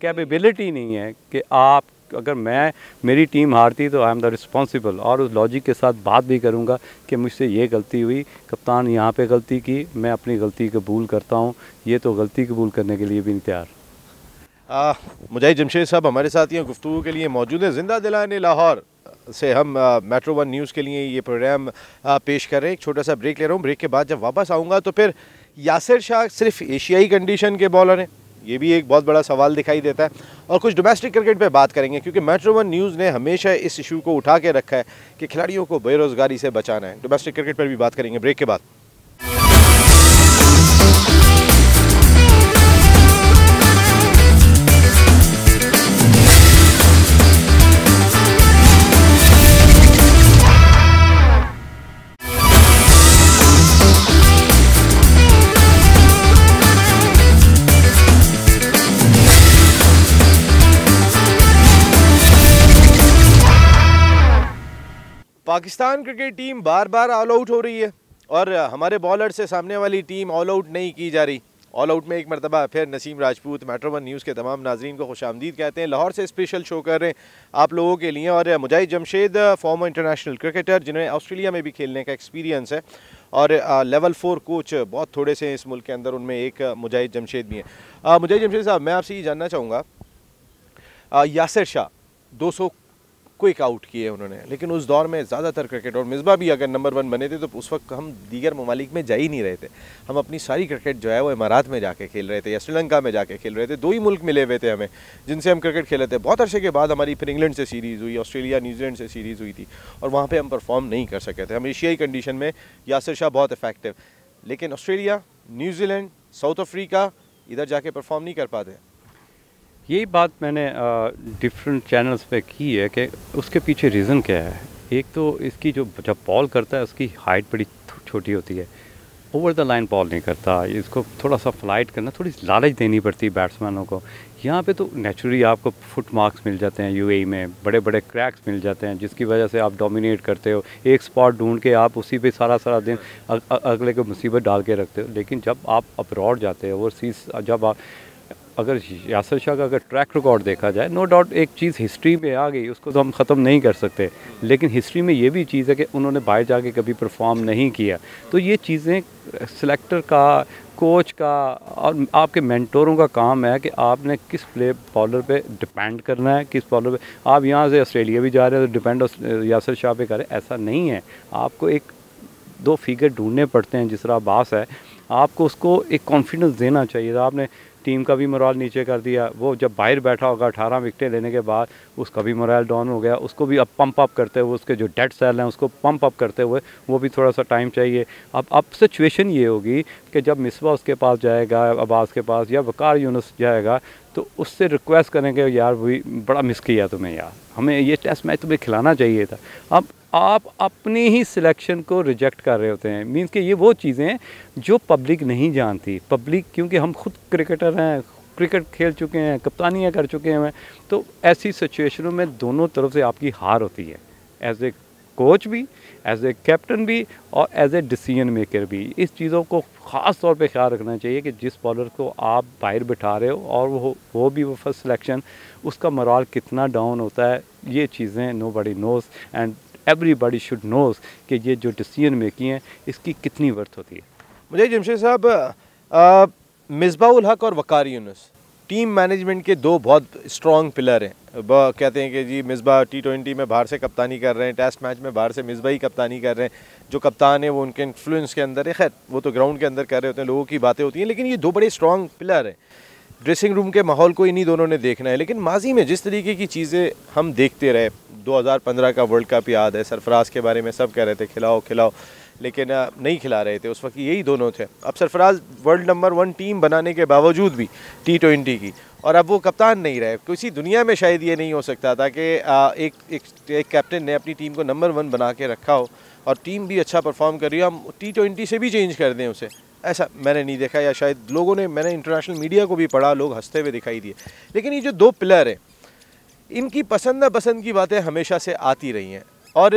कैपेबिलिटी नहीं है कि आप, अगर मेरी टीम हारती तो आई एम द रिस्पॉन्सिबल, और उस लॉजिक के साथ बात भी करूंगा कि मुझसे ये गलती हुई, कप्तान यहाँ पे गलती की, मैं अपनी गलती कबूल करता हूँ। ये तो गलती कबूल करने के लिए भी नहीं तैयार। मुजाहिद जमशेद साहब हमारे साथ हैं, गुफ्तगू के लिए मौजूद है। जिंदा दिलाने लाहौर से हम मेट्रो 1 न्यूज़ के लिए ये प्रोग्राम पेश कर रहे हैं। एक छोटा सा ब्रेक ले रहा हूँ। ब्रेक के बाद जब वापस आऊँगा तो फिर यासिर शाह सिर्फ एशियाई कंडीशन के बॉलर हैं, ये भी एक बहुत बड़ा सवाल दिखाई देता है। और कुछ डोमेस्टिक क्रिकेट पे बात करेंगे, क्योंकि मेट्रो 1 न्यूज़ ने हमेशा इस इशू को उठा के रखा है कि खिलाड़ियों को बेरोज़गारी से बचाना है। डोमेस्टिक क्रिकेट पर भी बात करेंगे ब्रेक के बाद। पाकिस्तान क्रिकेट टीम बार बार ऑल आउट हो रही है और हमारे बॉलर से सामने वाली टीम ऑल आउट नहीं की जा रही। ऑल आउट में एक मरतबा फिर नसीम राजपूत मेट्रो 1 न्यूज़ के तमाम नाजरीन को खुशामदीद कहते हैं। लाहौर से स्पेशल शो कर रहे हैं आप लोगों के लिए। और मुजाहिद जमशेद फॉर्मर इंटरनेशनल क्रिकेटर, जिन्हें ऑस्ट्रेलिया में भी खेलने का एक्सपीरियंस है, और लेवल 4 कोच बहुत थोड़े से इस मुल्क के अंदर, उनमें एक मुजाहिद जमशेद भी हैं। मुजाहिद जमशेद साहब, मैं आपसे ये जानना चाहूँगा, यासिर शाह 200 क्विक आउट किए उन्होंने, लेकिन उस दौर में ज़्यादातर क्रिकेट, और मिसबा भी अगर नंबर 1 बने थे तो उस वक्त हम दीगर ममालिक में जा ही नहीं रहे थे। हम अपनी सारी क्रिकेट जो है वो इमारात में जाके खेल रहे थे या श्रीलंका में जाके खेल रहे थे। 2 ही मुल्क मिले हुए थे हमें जिनसे हम क्रिकेट खेले थे। बहुत अरसे के बाद हमारी फिर इंग्लैंड से सीरीज़ हुई, ऑस्ट्रेलिया न्यूजीलैंड से सीरीज़ हुई थी, और वहाँ पर हम परफॉर्म नहीं कर सके थे। हम एशियाई कंडीशन में यासिर शाह बहुत इफेक्टिव, लेकिन ऑस्ट्रेलिया, न्यूजीलैंड, साउथ अफ्रीका, इधर जाके परफॉर्म नहीं कर पाते। यही बात मैंने डिफरेंट चैनल्स पे की है कि उसके पीछे रीज़न क्या है। एक तो इसकी जब बॉल करता है उसकी हाइट बड़ी छोटी होती है, ओवर द लाइन बॉल नहीं करता, इसको थोड़ा सा फ्लाइट करना, थोड़ी लालच देनी पड़ती है बैट्समैनों को। यहाँ पे तो नेचुरली आपको फुट मार्क्स मिल जाते हैं, यूएई में बड़े बड़े क्रैक्स मिल जाते हैं, जिसकी वजह से आप डोमिनेट करते हो। एक स्पॉट ढूंढ के आप उसी पे सारा दिन अगले को मुसीबत डाल के रखते हो। लेकिन जब आप अब्रॉड जाते हो, ओवरसीज, जब आप, अगर यासिर शाह का अगर ट्रैक रिकॉर्ड देखा जाए, नो डाउट एक चीज़ हिस्ट्री में आ गई, उसको तो हम ख़त्म नहीं कर सकते, लेकिन हिस्ट्री में ये भी चीज़ है कि उन्होंने बाहर जाके कभी परफॉर्म नहीं किया। तो ये चीज़ें सिलेक्टर का, कोच का और आपके मेंटोरों का काम है कि आपने किस बॉलर पे डिपेंड करना है, किस बॉलर पे। आप यहाँ से ऑस्ट्रेलिया भी जा रहे हैं तो डिपेंड यासिर शाह पे करें, ऐसा नहीं है। आपको 1-2 फिगर ढूंढने पड़ते हैं, जिस तरह अब्बास है, आपको उसको एक कॉन्फिडेंस देना चाहिए। आपने टीम का भी मोराल नीचे कर दिया, वो जब बाहर बैठा होगा 18 विकेटें लेने के बाद, उसका भी मोराल डाउन हो गया, उसको भी अब पंप अप करते हुए, उसके जो डेड सेल हैं उसको पंप अप करते हुए वो भी थोड़ा सा टाइम चाहिए। अब सिचुएशन ये होगी कि जब मिसबा उसके पास जाएगा, अब्बास के पास, या वकार यूनुस जाएगा, तो उससे रिक्वेस्ट करेंगे, यार वही बड़ा मिस किया तुम्हें, यार हमें ये टेस्ट मैच तुम्हें खिलाना चाहिए था। अब आप अपनी ही सिलेक्शन को रिजेक्ट कर रहे होते हैं। मीन्स कि ये वो चीज़ें हैं जो पब्लिक नहीं जानती। पब्लिक, क्योंकि हम खुद क्रिकेटर हैं, क्रिकेट खेल चुके हैं, कप्तानियाँ कर चुके हैं, तो ऐसी सिचुएशनों में दोनों तरफ से आपकी हार होती है, एज ए कोच भी, एज ए कैप्टन भी और एज ए डिसीजन मेकर भी। इस चीज़ों को ख़ास तौर पे ख्याल रखना चाहिए कि जिस बॉलर को आप बाहर बिठा रहे हो और वो भी वो फर्स्ट सिलेक्शन, उसका मोराल कितना डाउन होता है, ये चीज़ें nobody knows and everybody should knows कि ये जो डिसीजन मेकिंग है इसकी कितनी वर्थ होती है। मुझे जमशेद साहब, मिसबाह-उल हक और वकार यूनुस टीम मैनेजमेंट के दो बहुत स्ट्रॉन्ग पिलर हैं। कहते हैं कि जी मिसबाह T20 में बाहर से कप्तानी कर रहे हैं, टेस्ट मैच में बाहर से मिसबाह ही कप्तानी कर रहे हैं, जो कप्तान है वो उनके इन्फ्लुएंस के अंदर है। खैर वो तो ग्राउंड के अंदर कर रहे होते हैं, लोगों की बातें होती हैं, लेकिन ये दो बड़े स्ट्रॉन्ग पिलर हैं। ड्रेसिंग रूम के माहौल को इन्हीं दोनों ने देखना है। लेकिन माजी में जिस तरीके की चीज़ें हम देखते रहे, 2015 का वर्ल्ड कप याद है, सरफराज के बारे में सब कह रहे थे खिलाओ खिलाओ, लेकिन नहीं खिला रहे थे। उस वक्त यही दोनों थे। अब सरफराज वर्ल्ड नंबर 1 टीम बनाने के बावजूद भी T20 की, और अब वो कप्तान नहीं रहे। किसी दुनिया में शायद ये नहीं हो सकता था कि एक कैप्टन ने अपनी टीम को नंबर 1 बना के रखा हो और टीम भी अच्छा परफॉर्म कर रही है, हम T20 से भी चेंज कर दें उसे। ऐसा मैंने नहीं देखा, या शायद लोगों ने, मैंने इंटरनेशनल मीडिया को भी पढ़ा, लोग हंसते हुए दिखाई दिए। लेकिन ये जो दो पिलर हैं, इनकी पसंद नापसंद की बातें हमेशा से आती रही हैं, और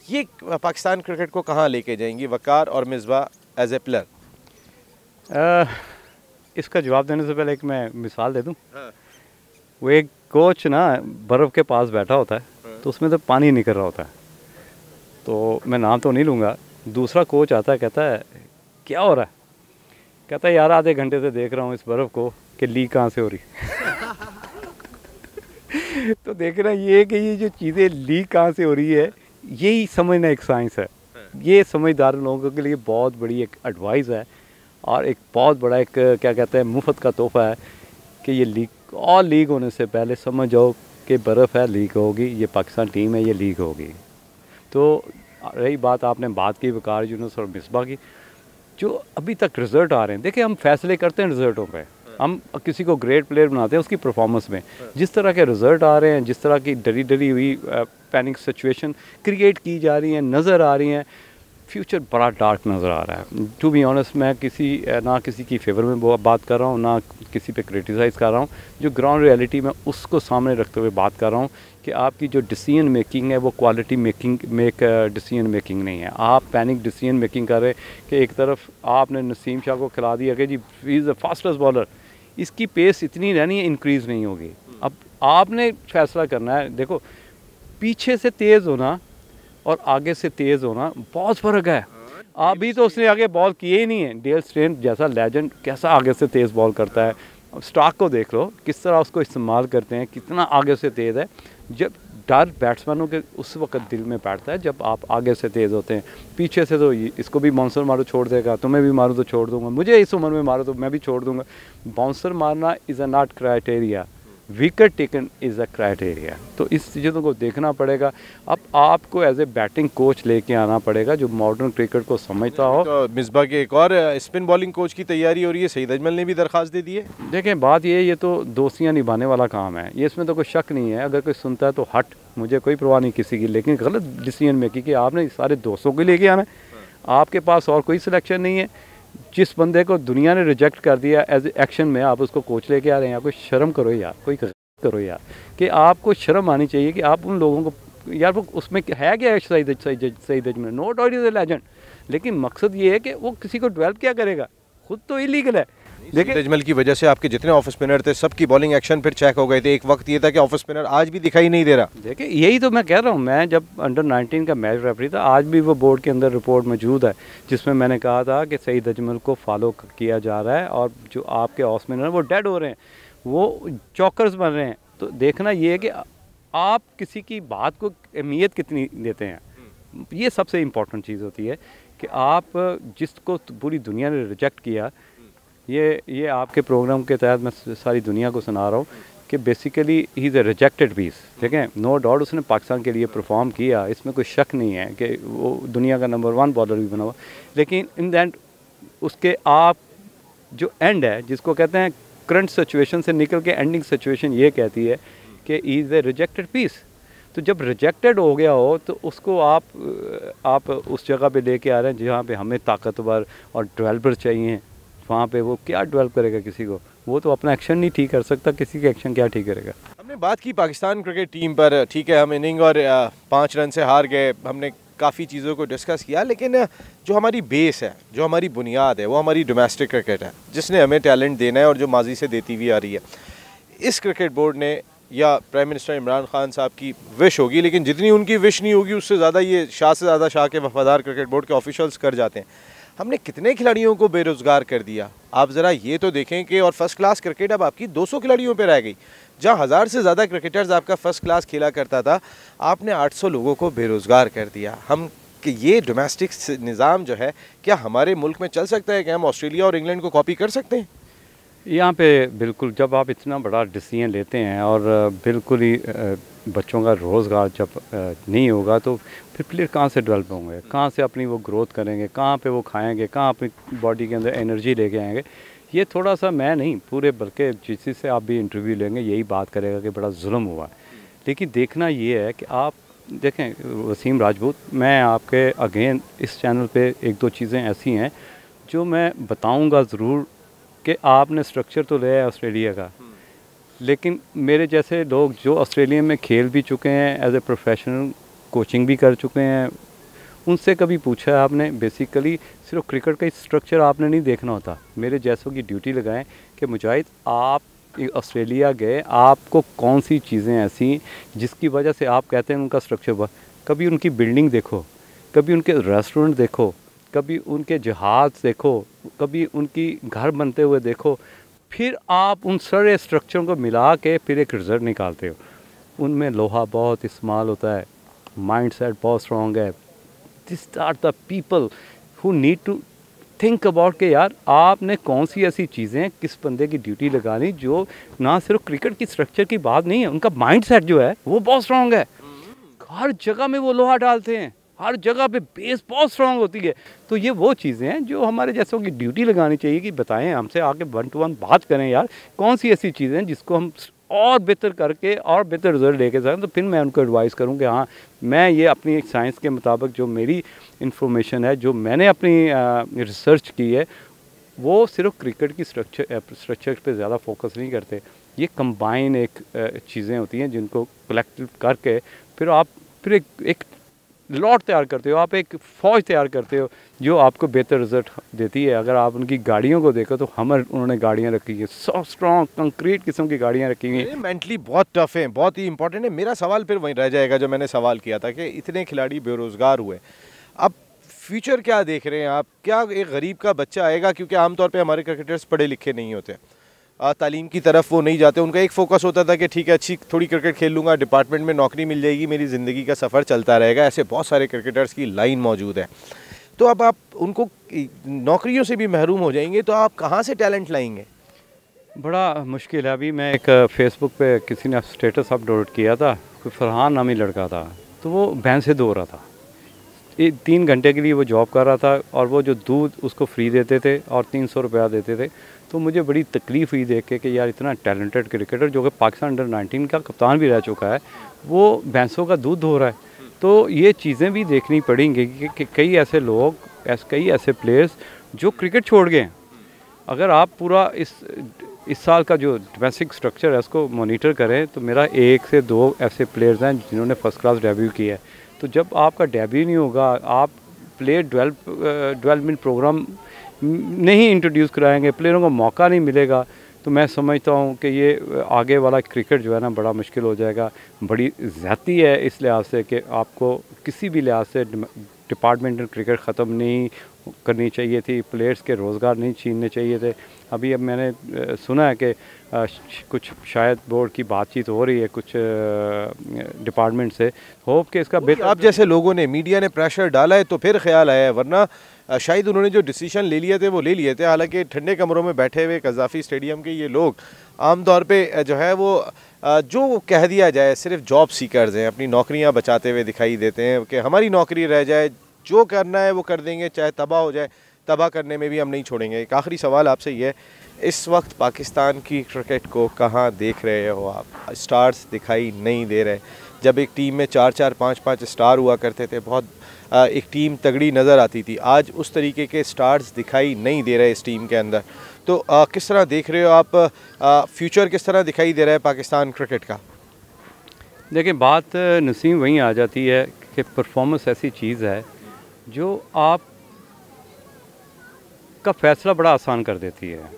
ये पाकिस्तान क्रिकेट को कहाँ लेके जाएंगी, वकार और मिसबाह एज ए प्लेयर? इसका जवाब देने से पहले एक मैं मिसाल दे दूं। हाँ। वो एक कोच ना बर्फ़ के पास बैठा होता है, हाँ। तो उसमें तो पानी निकल रहा होता है, तो मैं नाम तो नहीं लूँगा। दूसरा कोच आता है, कहता है क्या हो रहा है, कहता है यार आधे घंटे से देख रहा हूँ इस बर्फ़ को कि लीक कहाँ से हो रही तो देखना ये कि ये जो चीज़ें लीक कहाँ से हो रही है, यही समझना एक साइंस है। ये समझदार लोगों के लिए बहुत बड़ी एक एडवाइस है और एक बहुत बड़ा एक क्या कहते हैं मुफ्त का तोहफ़ा है कि ये लीक होने से पहले समझ जाओ कि बर्फ़ है, लीक होगी, ये पाकिस्तान टीम है, ये लीक होगी। तो रही बात, आपने बात की वकार यूनुस और मिसबाह की, जो अभी तक रिज़ल्ट आ रहे हैं, देखिए हम फैसले करते हैं रिज़ल्टों पे, हम किसी को ग्रेट प्लेयर बनाते हैं उसकी परफॉर्मेंस में। जिस तरह के रिज़ल्ट आ रहे हैं, जिस तरह की डरी हुई पैनिक सिचुएशन क्रिएट की जा रही हैं, नज़र आ रही हैं, फ्यूचर बड़ा डार्क नज़र आ रहा है। टू बी ऑनेस्ट, मैं ना किसी की फेवर में बात कर रहा हूँ, ना किसी पे क्रिटिसाइज़ कर रहा हूँ। जो ग्राउंड रियलिटी में उसको सामने रखते हुए बात कर रहा हूँ कि आपकी जो डिसीजन मेकिंग है वो क्वालिटी डिसीजन मेकिंग नहीं है। आप पैनिक डिसीजन मेकिंग कर रहे कि एक तरफ आपने नसीम शाह को खिला दिया कि जी he is the fastest bowler, इसकी पेस इतनी रहनी है, इंक्रीज़ नहीं होगी। अब आपने फैसला करना है। देखो, पीछे से तेज़ होना और आगे से तेज़ होना बहुत फ़र्क है। अभी तो उसने आगे बॉल किए ही नहीं है। डेल स्टेन जैसा लेजेंड कैसा आगे से तेज़ बॉल करता है। स्टार्क को देख लो किस तरह उसको इस्तेमाल करते हैं, कितना आगे से तेज़ है। जब डर बैट्समैनों के उस वक्त दिल में बैठता है जब आप आगे से तेज़ होते हैं। पीछे से तो इसको भी बाउंसर मारो छोड़ देगा, तुम्हें भी मारूँ तो छोड़ दूंगा, मुझे इस उम्र में मारो तो मैं भी छोड़ दूंगा। बाउंसर मारना is a not criteria, wicket taken is a criteria. तो इस चीज़ों को देखना पड़ेगा। अब आपको एज ए बैटिंग कोच लेके आना पड़ेगा जो मॉडर्न क्रिकेट को समझता हो। तो मिसबाह के एक और स्पिन बॉलिंग कोच की तैयारी हो रही है, सईद अजमल ने भी दरख्वास्त दे दी है। देखें, बात ये तो दोस्तियाँ निभाने वाला काम है, ये इसमें तो कोई शक नहीं है। अगर कोई सुनता है तो हट, मुझे कोई परवाह नहीं किसी की, लेकिन गलत डिसीजन मेकिंग कि आपने सारे दोस्तों को लेके आना है, आपके पास और कोई सिलेक्शन नहीं है। जिस बंदे को दुनिया ने रिजेक्ट कर दिया एज एक्शन में, आप उसको कोच लेके आ रहे हैं। कोई शर्म करो यार, कोई करो यार, कि आपको शर्म आनी चाहिए कि आप उन लोगों को, यार वो उसमें है क्या Saeed Ajmal, no doubt is a legend, लेकिन मकसद ये है कि वो किसी को डेवलप क्या करेगा, खुद तो इलीगल है। देखिए अजमल की वजह से आपके जितने ऑफ स्पिनर थे सबकी बॉलिंग एक्शन फिर चेक हो गए थे। एक वक्त ये था कि ऑफ स्पिनर आज भी दिखाई नहीं दे रहा। देखिए यही तो मैं कह रहा हूँ, मैं जब अंडर 19 का मैच रेफरी था, आज भी वो बोर्ड के अंदर रिपोर्ट मौजूद है जिसमें मैंने कहा था कि सईद अजमल को फॉलो किया जा रहा है और जो आपके ऑफ स्पिनर वो डेड हो रहे हैं, वो चौकर्स बन रहे हैं। तो देखना ये है कि आप किसी की बात को अहमियत कितनी देते हैं, ये सबसे इम्पोर्टेंट चीज़ होती है कि आप जिसको पूरी दुनिया ने रिजेक्ट किया, ये आपके प्रोग्राम के तहत मैं सारी दुनिया को सुना रहा हूँ कि basically he is a rejected piece. देखें, नो डाउट उसने पाकिस्तान के लिए परफॉर्म किया, इसमें कोई शक नहीं है कि वो दुनिया का नंबर 1 बॉलर भी बना हुआ, लेकिन इन द एंड उसके आप जो एंड है, जिसको कहते हैं करंट सिचुएशन से निकल के एंडिंग सिचुएशन ये कहती है कि इज़ ए रिजेक्टेड पीस। तो जब रिजेक्टेड हो गया हो तो उसको आप उस जगह पे लेके आ रहे हैं जहाँ पे हमें ताकतवर और डेवलपर चाहिए, वहाँ पे वो क्या डेवलप करेगा किसी को? वो तो अपना एक्शन नहीं ठीक कर सकता, किसी का एक्शन क्या ठीक करेगा? हमने बात की पाकिस्तान क्रिकेट टीम पर, ठीक है हम इनिंग और 5 रन से हार गए, हमने काफ़ी चीज़ों को डिस्कस किया, लेकिन जो हमारी बेस है, जो हमारी बुनियाद है, वो हमारी डोमेस्टिक क्रिकेट है जिसने हमें टैलेंट देना है और जो माजी से देती हुई आ रही है। इस क्रिकेट बोर्ड ने या प्राइम मिनिस्टर इमरान खान साहब की विश होगी, लेकिन जितनी उनकी विश नहीं होगी उससे ज़्यादा ये शाह से ज़्यादा शाह के वफादार क्रिकेट बोर्ड के ऑफिशियल्स कर जाते हैं। हमने कितने खिलाड़ियों को बेरोज़गार कर दिया, आप ज़रा ये तो देखें कि और फर्स्ट क्लास क्रिकेट अब आपकी 200 खिलाड़ियों पे रह गई। जहाँ 1000 से ज़्यादा क्रिकेटर्स आपका फर्स्ट क्लास खेला करता था, आपने 800 लोगों को बेरोज़गार कर दिया। हम कि ये डोमेस्टिक निज़ाम जो है, क्या हमारे मुल्क में चल सकता है कि हम ऑस्ट्रेलिया और इंग्लैंड को कॉपी कर सकते हैं? यहाँ पे बिल्कुल, जब आप इतना बड़ा डिसीजन लेते हैं और बिल्कुल ही बच्चों का रोज़गार जब नहीं होगा तो फिर प्लेयर कहाँ से डेवलप होंगे, कहाँ से अपनी वो ग्रोथ करेंगे, कहाँ पे वो खाएंगे, कहाँ अपनी बॉडी के अंदर एनर्जी लेके आएंगे? ये थोड़ा सा, मैं नहीं पूरे बल्कि जिस से आप भी इंटरव्यू लेंगे यही बात करेगा कि बड़ा जुल्म हुआ। लेकिन देखना ये है कि आप देखें वसीम राजपूत, मैं आपके अगेन इस चैनल पे एक दो चीज़ें ऐसी हैं जो मैं बताऊंगा ज़रूर कि आपने स्ट्रक्चर तो लिया है ऑस्ट्रेलिया का, लेकिन मेरे जैसे लोग जो ऑस्ट्रेलिया में खेल भी चुके हैं, एज ए प्रोफेशनल कोचिंग भी कर चुके हैं, उनसे कभी पूछा है आपने? बेसिकली सिर्फ क्रिकेट का स्ट्रक्चर आपने नहीं देखना होता। मेरे जैसों की ड्यूटी लगाएं कि मुजाहिद आप ऑस्ट्रेलिया गए, आपको कौन सी चीज़ें ऐसी जिसकी वजह से आप कहते हैं उनका स्ट्रक्चर, कभी उनकी बिल्डिंग देखो, कभी उनके रेस्टोरेंट देखो, कभी उनके जहाज़ देखो, कभी उनकी घर बनते हुए देखो, फिर आप उन सारे स्ट्रक्चरों को मिला के फिर एक रिज़ल्ट निकालते हो। उनमें लोहा बहुत इस्तेमाल होता है, माइंड सेट बहुत स्ट्रॉन्ग है। This are the people who need to think about के यार आपने कौन सी ऐसी चीज़ें किस बंदे की ड्यूटी लगानी जो ना सिर्फ क्रिकेट की स्ट्रक्चर की बात नहीं है, उनका माइंड सेट जो है वो बहुत स्ट्रॉन्ग है। हर जगह में वो लोहा डालते हैं, हर जगह पे बेस बहुत स्ट्रॉन्ग होती है। तो ये वो चीज़ें हैं जो हमारे जैसों की ड्यूटी लगानी चाहिए कि बताएं, हमसे आके 1 to 1 बात करें यार, कौन सी ऐसी चीज़ें हैं जिसको हम और बेहतर करके और बेहतर रिजल्ट लेके जाएं। तो फिर मैं उनको एडवाइस करूँ कि हाँ, मैं ये अपनी साइंस के मुताबिक जो मेरी इंफॉर्मेशन है, जो मैंने अपनी रिसर्च की है, वो सिर्फ क्रिकेट की स्ट्रक्चर पे ज़्यादा फोकस नहीं करते। ये कंबाइन एक चीज़ें होती हैं जिनको कलेक्टिव करके फिर एक लॉट तैयार करते हो, आप एक फ़ौज तैयार करते हो जो आपको बेहतर रिजल्ट देती है। अगर आप उनकी गाड़ियों को देखो तो उन्होंने गाड़ियाँ रखी है, सॉफ्ट स्ट्रॉन्ग कंक्रीट किस्म की गाड़ियाँ रखी हुई हैं। मेंटली बहुत टफ है, बहुत ही इंपॉर्टेंट है। मेरा सवाल फिर वहीं रह जाएगा जो मैंने सवाल किया था कि इतने खिलाड़ी बेरोज़गार हुए, अब फ्यूचर क्या देख रहे हैं आप? क्या एक गरीब का बच्चा आएगा, क्योंकि आमतौर पर हमारे क्रिकेटर्स पढ़े लिखे नहीं होते, तालीम की तरफ वो नहीं जाते, उनका एक फ़ोकस होता था कि ठीक है अच्छी थोड़ी क्रिकेट खेल लूँगा, डिपार्टमेंट में नौकरी मिल जाएगी, मेरी ज़िंदगी का सफ़र चलता रहेगा। ऐसे बहुत सारे क्रिकेटर्स की लाइन मौजूद है। तो अब आप उनको नौकरियों से भी महरूम हो जाएंगे, तो आप कहाँ से टैलेंट लाएंगे? बड़ा मुश्किल है। अभी मैं एक फेसबुक पे किसी ने स्टेटस अपलोड किया था, कोई फरहान नामी लड़का था, तो वो भैंसें धो रहा था, 3 घंटे के लिए वो जॉब कर रहा था और वो जो दूध उसको फ्री देते थे और 300 रुपया देते थे। तो मुझे बड़ी तकलीफ़ हुई देख के कि यार इतना टैलेंटेड क्रिकेटर जो कि पाकिस्तान अंडर 19 का कप्तान भी रह चुका है, वो भैंसों का दूध धो रहा है। तो ये चीज़ें भी देखनी पड़ेंगी कि कई ऐसे लोग, कई ऐसे प्लेयर्स जो क्रिकेट छोड़ गए हैं। अगर आप पूरा इस साल का जो डोमेस्टिक स्ट्रक्चर है उसको मॉनिटर करें तो मेरा 1 से 2 ऐसे प्लेयर्स हैं जिन्होंने फर्स्ट क्लास डेब्यू किया है। तो जब आपका डेब्यू नहीं होगा, आप प्लेयर डेवलपमेंट प्रोग्राम नहीं इंट्रोड्यूस कराएंगे, प्लेयरों को मौका नहीं मिलेगा, तो मैं समझता हूँ कि ये आगे वाला क्रिकेट जो है ना बड़ा मुश्किल हो जाएगा। बड़ी ज़्यादती है इस लिहाज से कि आपको किसी भी लिहाज से डिपार्टमेंटल क्रिकेट ख़त्म नहीं करनी चाहिए थी, प्लेयर्स के रोज़गार नहीं छीनने चाहिए थे। अब मैंने सुना है कि कुछ शायद बोर्ड की बातचीत हो रही है कुछ डिपार्टमेंट से, होप कि इसका बेहतर, आप जैसे लोगों ने, मीडिया ने प्रेशर डाला है तो फिर ख्याल आया है, वरना शायद उन्होंने जो डिसीजन ले लिए थे वो ले लिए थे। हालांकि ठंडे कमरों में बैठे हुए कज़ाफ़ी स्टेडियम के ये लोग आमतौर पे जो है वो जो कह दिया जाए सिर्फ जॉब सीकर्स हैं, अपनी नौकरियां बचाते हुए दिखाई देते हैं कि हमारी नौकरी रह जाए, जो करना है वो कर देंगे, चाहे तबाह हो जाए, तबाह करने में भी हम नहीं छोड़ेंगे। एक आखिरी सवाल आपसे ये है, इस वक्त पाकिस्तान की क्रिकेट को कहाँ देख रहे हो आप? स्टार्स दिखाई नहीं दे रहे, जब एक टीम में 4-4, 5-5 स्टार हुआ करते थे, बहुत एक टीम तगड़ी नज़र आती थी। आज उस तरीके के स्टार्स दिखाई नहीं दे रहे इस टीम के अंदर। तो किस तरह देख रहे हो आप, फ्यूचर किस तरह दिखाई दे रहा है पाकिस्तान क्रिकेट का? देखिए, बात नसीम वहीं आ जाती है कि परफॉर्मेंस ऐसी चीज़ है जो आप का फ़ैसला बड़ा आसान कर देती है।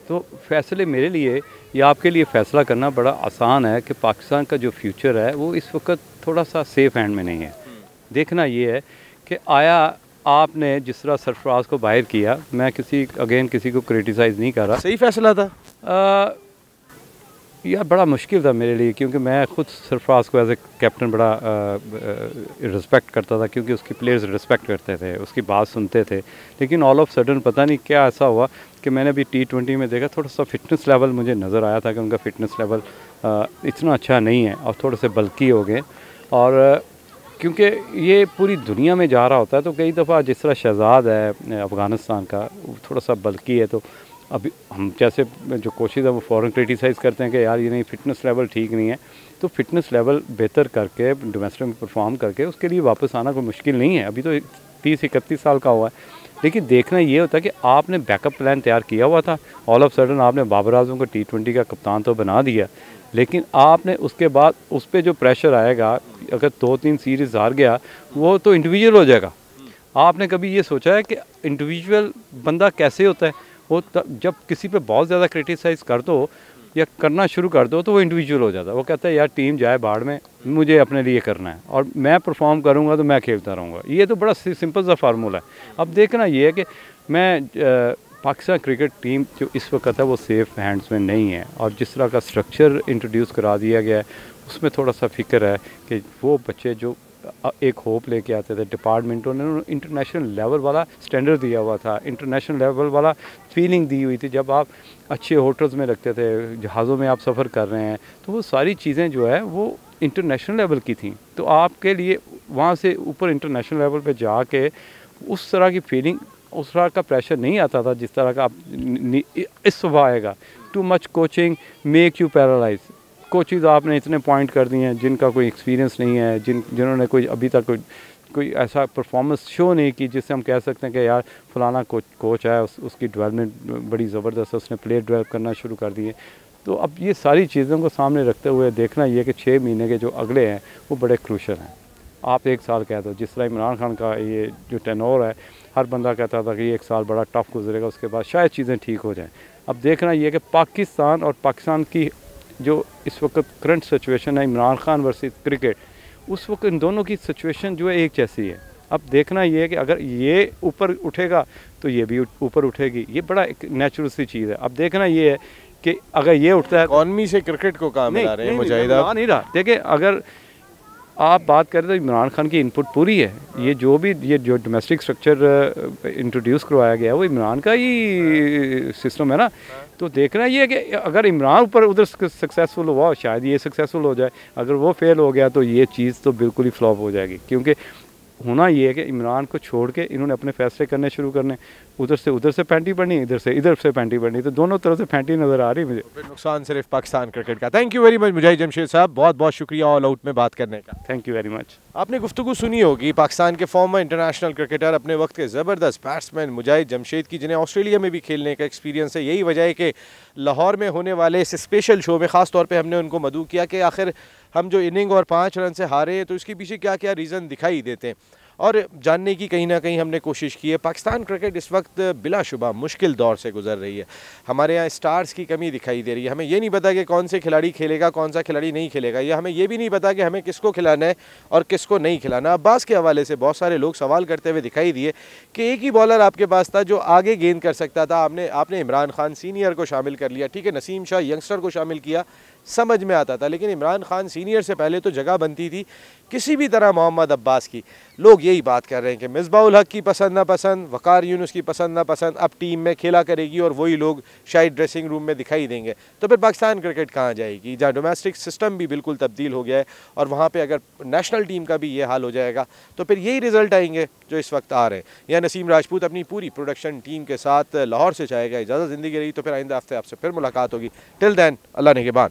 तो फ़ैसले मेरे लिए या आपके लिए फ़ैसला करना बड़ा आसान है कि पाकिस्तान का जो फ्यूचर है वो इस वक्त थोड़ा सा सेफ़ हैंड में नहीं है। देखना ये है कि आया आपने जिस तरह सरफराज को बाहर किया, मैं किसी को क्रिटिसाइज़ नहीं कर रहा, सही फ़ैसला था। यह बड़ा मुश्किल था मेरे लिए, क्योंकि मैं ख़ुद सरफराज को एज ए कैप्टन बड़ा रिस्पेक्ट करता था, क्योंकि उसकी प्लेयर्स रिस्पेक्ट करते थे, उसकी बात सुनते थे। लेकिन ऑल ऑफ सडन पता नहीं क्या ऐसा हुआ कि मैंने अभी T20 में देखा, थोड़ा सा फिटनेस लेवल मुझे नज़र आया था कि उनका फ़िटनेस लेवल इतना अच्छा नहीं है और थोड़े से बल्कि हो गए। और क्योंकि ये पूरी दुनिया में जा रहा होता है, तो कई दफ़ा जिस तरह शहजाद है अफ़गानिस्तान का, थोड़ा सा बल्कि है, तो अभी हम जैसे जो कोशिश है वो फ़ौरन क्रिटिसाइज़ करते हैं कि यार ये नहीं, फ़िटनेस लेवल ठीक नहीं है। तो फ़िटनेस लेवल बेहतर करके डोमेस्टिक में परफॉर्म करके उसके लिए वापस आना कोई मुश्किल नहीं है। अभी तो 30-31 साल का हुआ है। लेकिन देखना ये होता है कि आपने बैकअप प्लान तैयार किया हुआ था, ऑल ऑफ सडन आपने बाबर आजम को T20 का कप्तान तो बना दिया, लेकिन आपने उसके बाद उस पर जो प्रेशर आएगा, अगर 2-3 सीरीज़ हार गया, वो तो इंडिविजुअल हो जाएगा। आपने कभी ये सोचा है कि इंडिविजुअल बंदा कैसे होता है? वो जब किसी पे बहुत ज़्यादा क्रिटिसाइज़ कर दो या करना शुरू कर दो तो वो इंडिविजुअल हो जाता है। वो कहता है यार टीम जाए बाढ़ में, मुझे अपने लिए करना है और मैं परफॉर्म करूँगा तो मैं खेलता रहूँगा। ये तो बड़ा सिंपल सा फार्मूला है। अब देखना ये है कि मैं पाकिस्तान क्रिकेट टीम जो इस वक्त है वो सेफ़ हैंड्स में नहीं है, और जिस तरह का स्ट्रक्चर इंट्रोड्यूस करा दिया गया है उसमें थोड़ा सा फ़िक्र है कि वो बच्चे जो एक होप लेके आते थे, डिपार्टमेंटों ने इंटरनेशनल लेवल वाला स्टैंडर्ड दिया हुआ था, इंटरनेशनल लेवल वाला फीलिंग दी हुई थी। जब आप अच्छे होटल्स में रखते थे, जहाज़ों में आप सफ़र कर रहे हैं, तो वो सारी चीज़ें जो है वो इंटरनेशनल लेवल की थी। तो आपके लिए वहाँ से ऊपर इंटरनेशनल लेवल पे जाके उस तरह की फीलिंग, उस तरह का प्रेशर नहीं आता था जिस तरह का आप इस सुबह आएगा। Too much coaching make you paralyse. Coaches आपने इतने पॉइंट कर दिए हैं जिनका कोई एक्सपीरियंस नहीं है, जिन्होंने कोई अभी तक कोई ऐसा परफॉर्मेंस शो नहीं की जिससे हम कह सकते हैं कि यार फलाना कोच है, उसकी डेवलपमेंट बड़ी ज़बरदस्त है, उसने प्लेयर डेवलप करना शुरू कर दिए। तो अब ये सारी चीज़ों को सामने रखते हुए देखना ये कि 6 महीने के जो अगले हैं वो बड़े क्रूशल हैं। आप 1 साल कह दो, जिस तरह इमरान खान का ये जो टेनोर है, हर बंदा कहता था कि 1 साल बड़ा टफ गुजरेगा, उसके बाद शायद चीज़ें ठीक हो जाएँ। अब देखना ये कि पाकिस्तान और पाकिस्तान की जो इस वक्त करंट सिचुएशन है, इमरान खान वर्सेस क्रिकेट, उस वक्त इन दोनों की सिचुएशन जो है एक जैसी है। अब देखना ये है कि अगर ये ऊपर उठेगा तो ये भी ऊपर उठेगी। ये बड़ा एक नेचुरल सी चीज़ है। अब देखना ये है कि अगर ये उठता है, इकॉनमी से क्रिकेट को कहाँ मिला रहे हैं मुजाहिद? नहीं रहा। देखिए, अगर आप बात करें तो इमरान खान की इनपुट पूरी है। ये जो डोमेस्टिक स्ट्रक्चर इंट्रोड्यूस करवाया गया है वो इमरान का ही सिस्टम है ना। तो देखना ये है कि अगर इमरान ऊपर उधर सक्सेसफुल हुआ, शायद ये सक्सेसफुल हो जाए। अगर वो फेल हो गया तो ये चीज़ तो बिल्कुल ही फ्लॉप हो जाएगी, क्योंकि होना ये है कि इमरान को छोड़ के इन्होंने अपने फैसले करने शुरू करने। उधर से पैंटी पड़नी, इधर से पैंटी पड़नी, तो दोनों तरफ से पैंटी नज़र आ रही मुझे। फिर नुकसान सिर्फ पाकिस्तान क्रिकेट का। थैंक यू वेरी मच मुजाहिद जमशेद साहब, बहुत बहुत शुक्रिया ऑल आउट में बात करने का। Thank you very much. आपने गुफ्तगू सुनी होगी पाकिस्तान के फॉर्मर इंटरनेशनल क्रिकेटर, अपने वक्त के ज़बरदस्त बैट्समैन मुजाहिद जमशेद की, जिन्हें ऑस्ट्रेलिया में भी खेलने का एक्सपीरियंस है। यही वजह है कि लाहौर में होने वाले इस स्पेशल शो में ख़ास तौर पे हमने उनको मदऊ किया कि आखिर हम जो इनिंग और 5 रन से हारे हैं तो इसके पीछे क्या क्या रीज़न दिखाई देते हैं, और जानने की कहीं ना कहीं हमने कोशिश की है। पाकिस्तान क्रिकेट इस वक्त बिलाशुबा मुश्किल दौर से गुजर रही है। हमारे यहाँ स्टार्स की कमी दिखाई दे रही है। हमें ये नहीं पता कि कौन से खिलाड़ी खेलेगा, कौन सा खिलाड़ी नहीं खेलेगा, या हमें ये भी नहीं पता कि हमें किसको खिलाना है और किसको नहीं खिलाना। अब्बास के हवाले से बहुत सारे लोग सवाल करते हुए दिखाई दिए कि एक ही बॉलर आपके पास था जो आगे गेंद कर सकता था। आपने इमरान खान सीनियर को शामिल कर लिया, ठीक है, नसीम शाह यंगस्टर को शामिल किया, समझ में आता था, लेकिन इमरान खान सीनियर से पहले तो जगह बनती थी किसी भी तरह मोहम्मद अब्बास की। लोग यही बात कर रहे हैं कि मिसबाउल हक की पसंद ना पसंद, वकार यूनुस की पसंद ना पसंद, अब टीम में खेला करेगी और वही लोग शायद ड्रेसिंग रूम में दिखाई देंगे। तो फिर पाकिस्तान क्रिकेट कहाँ जाएगी, जहाँ डोमेस्टिक सिस्टम भी बिल्कुल तब्दील हो गया है, और वहाँ पर अगर नेशनल टीम का भी ये हाल हो जाएगा तो फिर यही रिजल्ट आएंगे जो इस वक्त आ रहे हैं। यह नसीम राजपूत अपनी पूरी प्रोडक्शन टीम के साथ लाहौर से चाहेगा। इजाज़त ज़िंदगी रही तो फिर आइंदा हफ्ते आपसे फिर मुलाकात होगी। टिल दैन, अल्लाह निगहबान।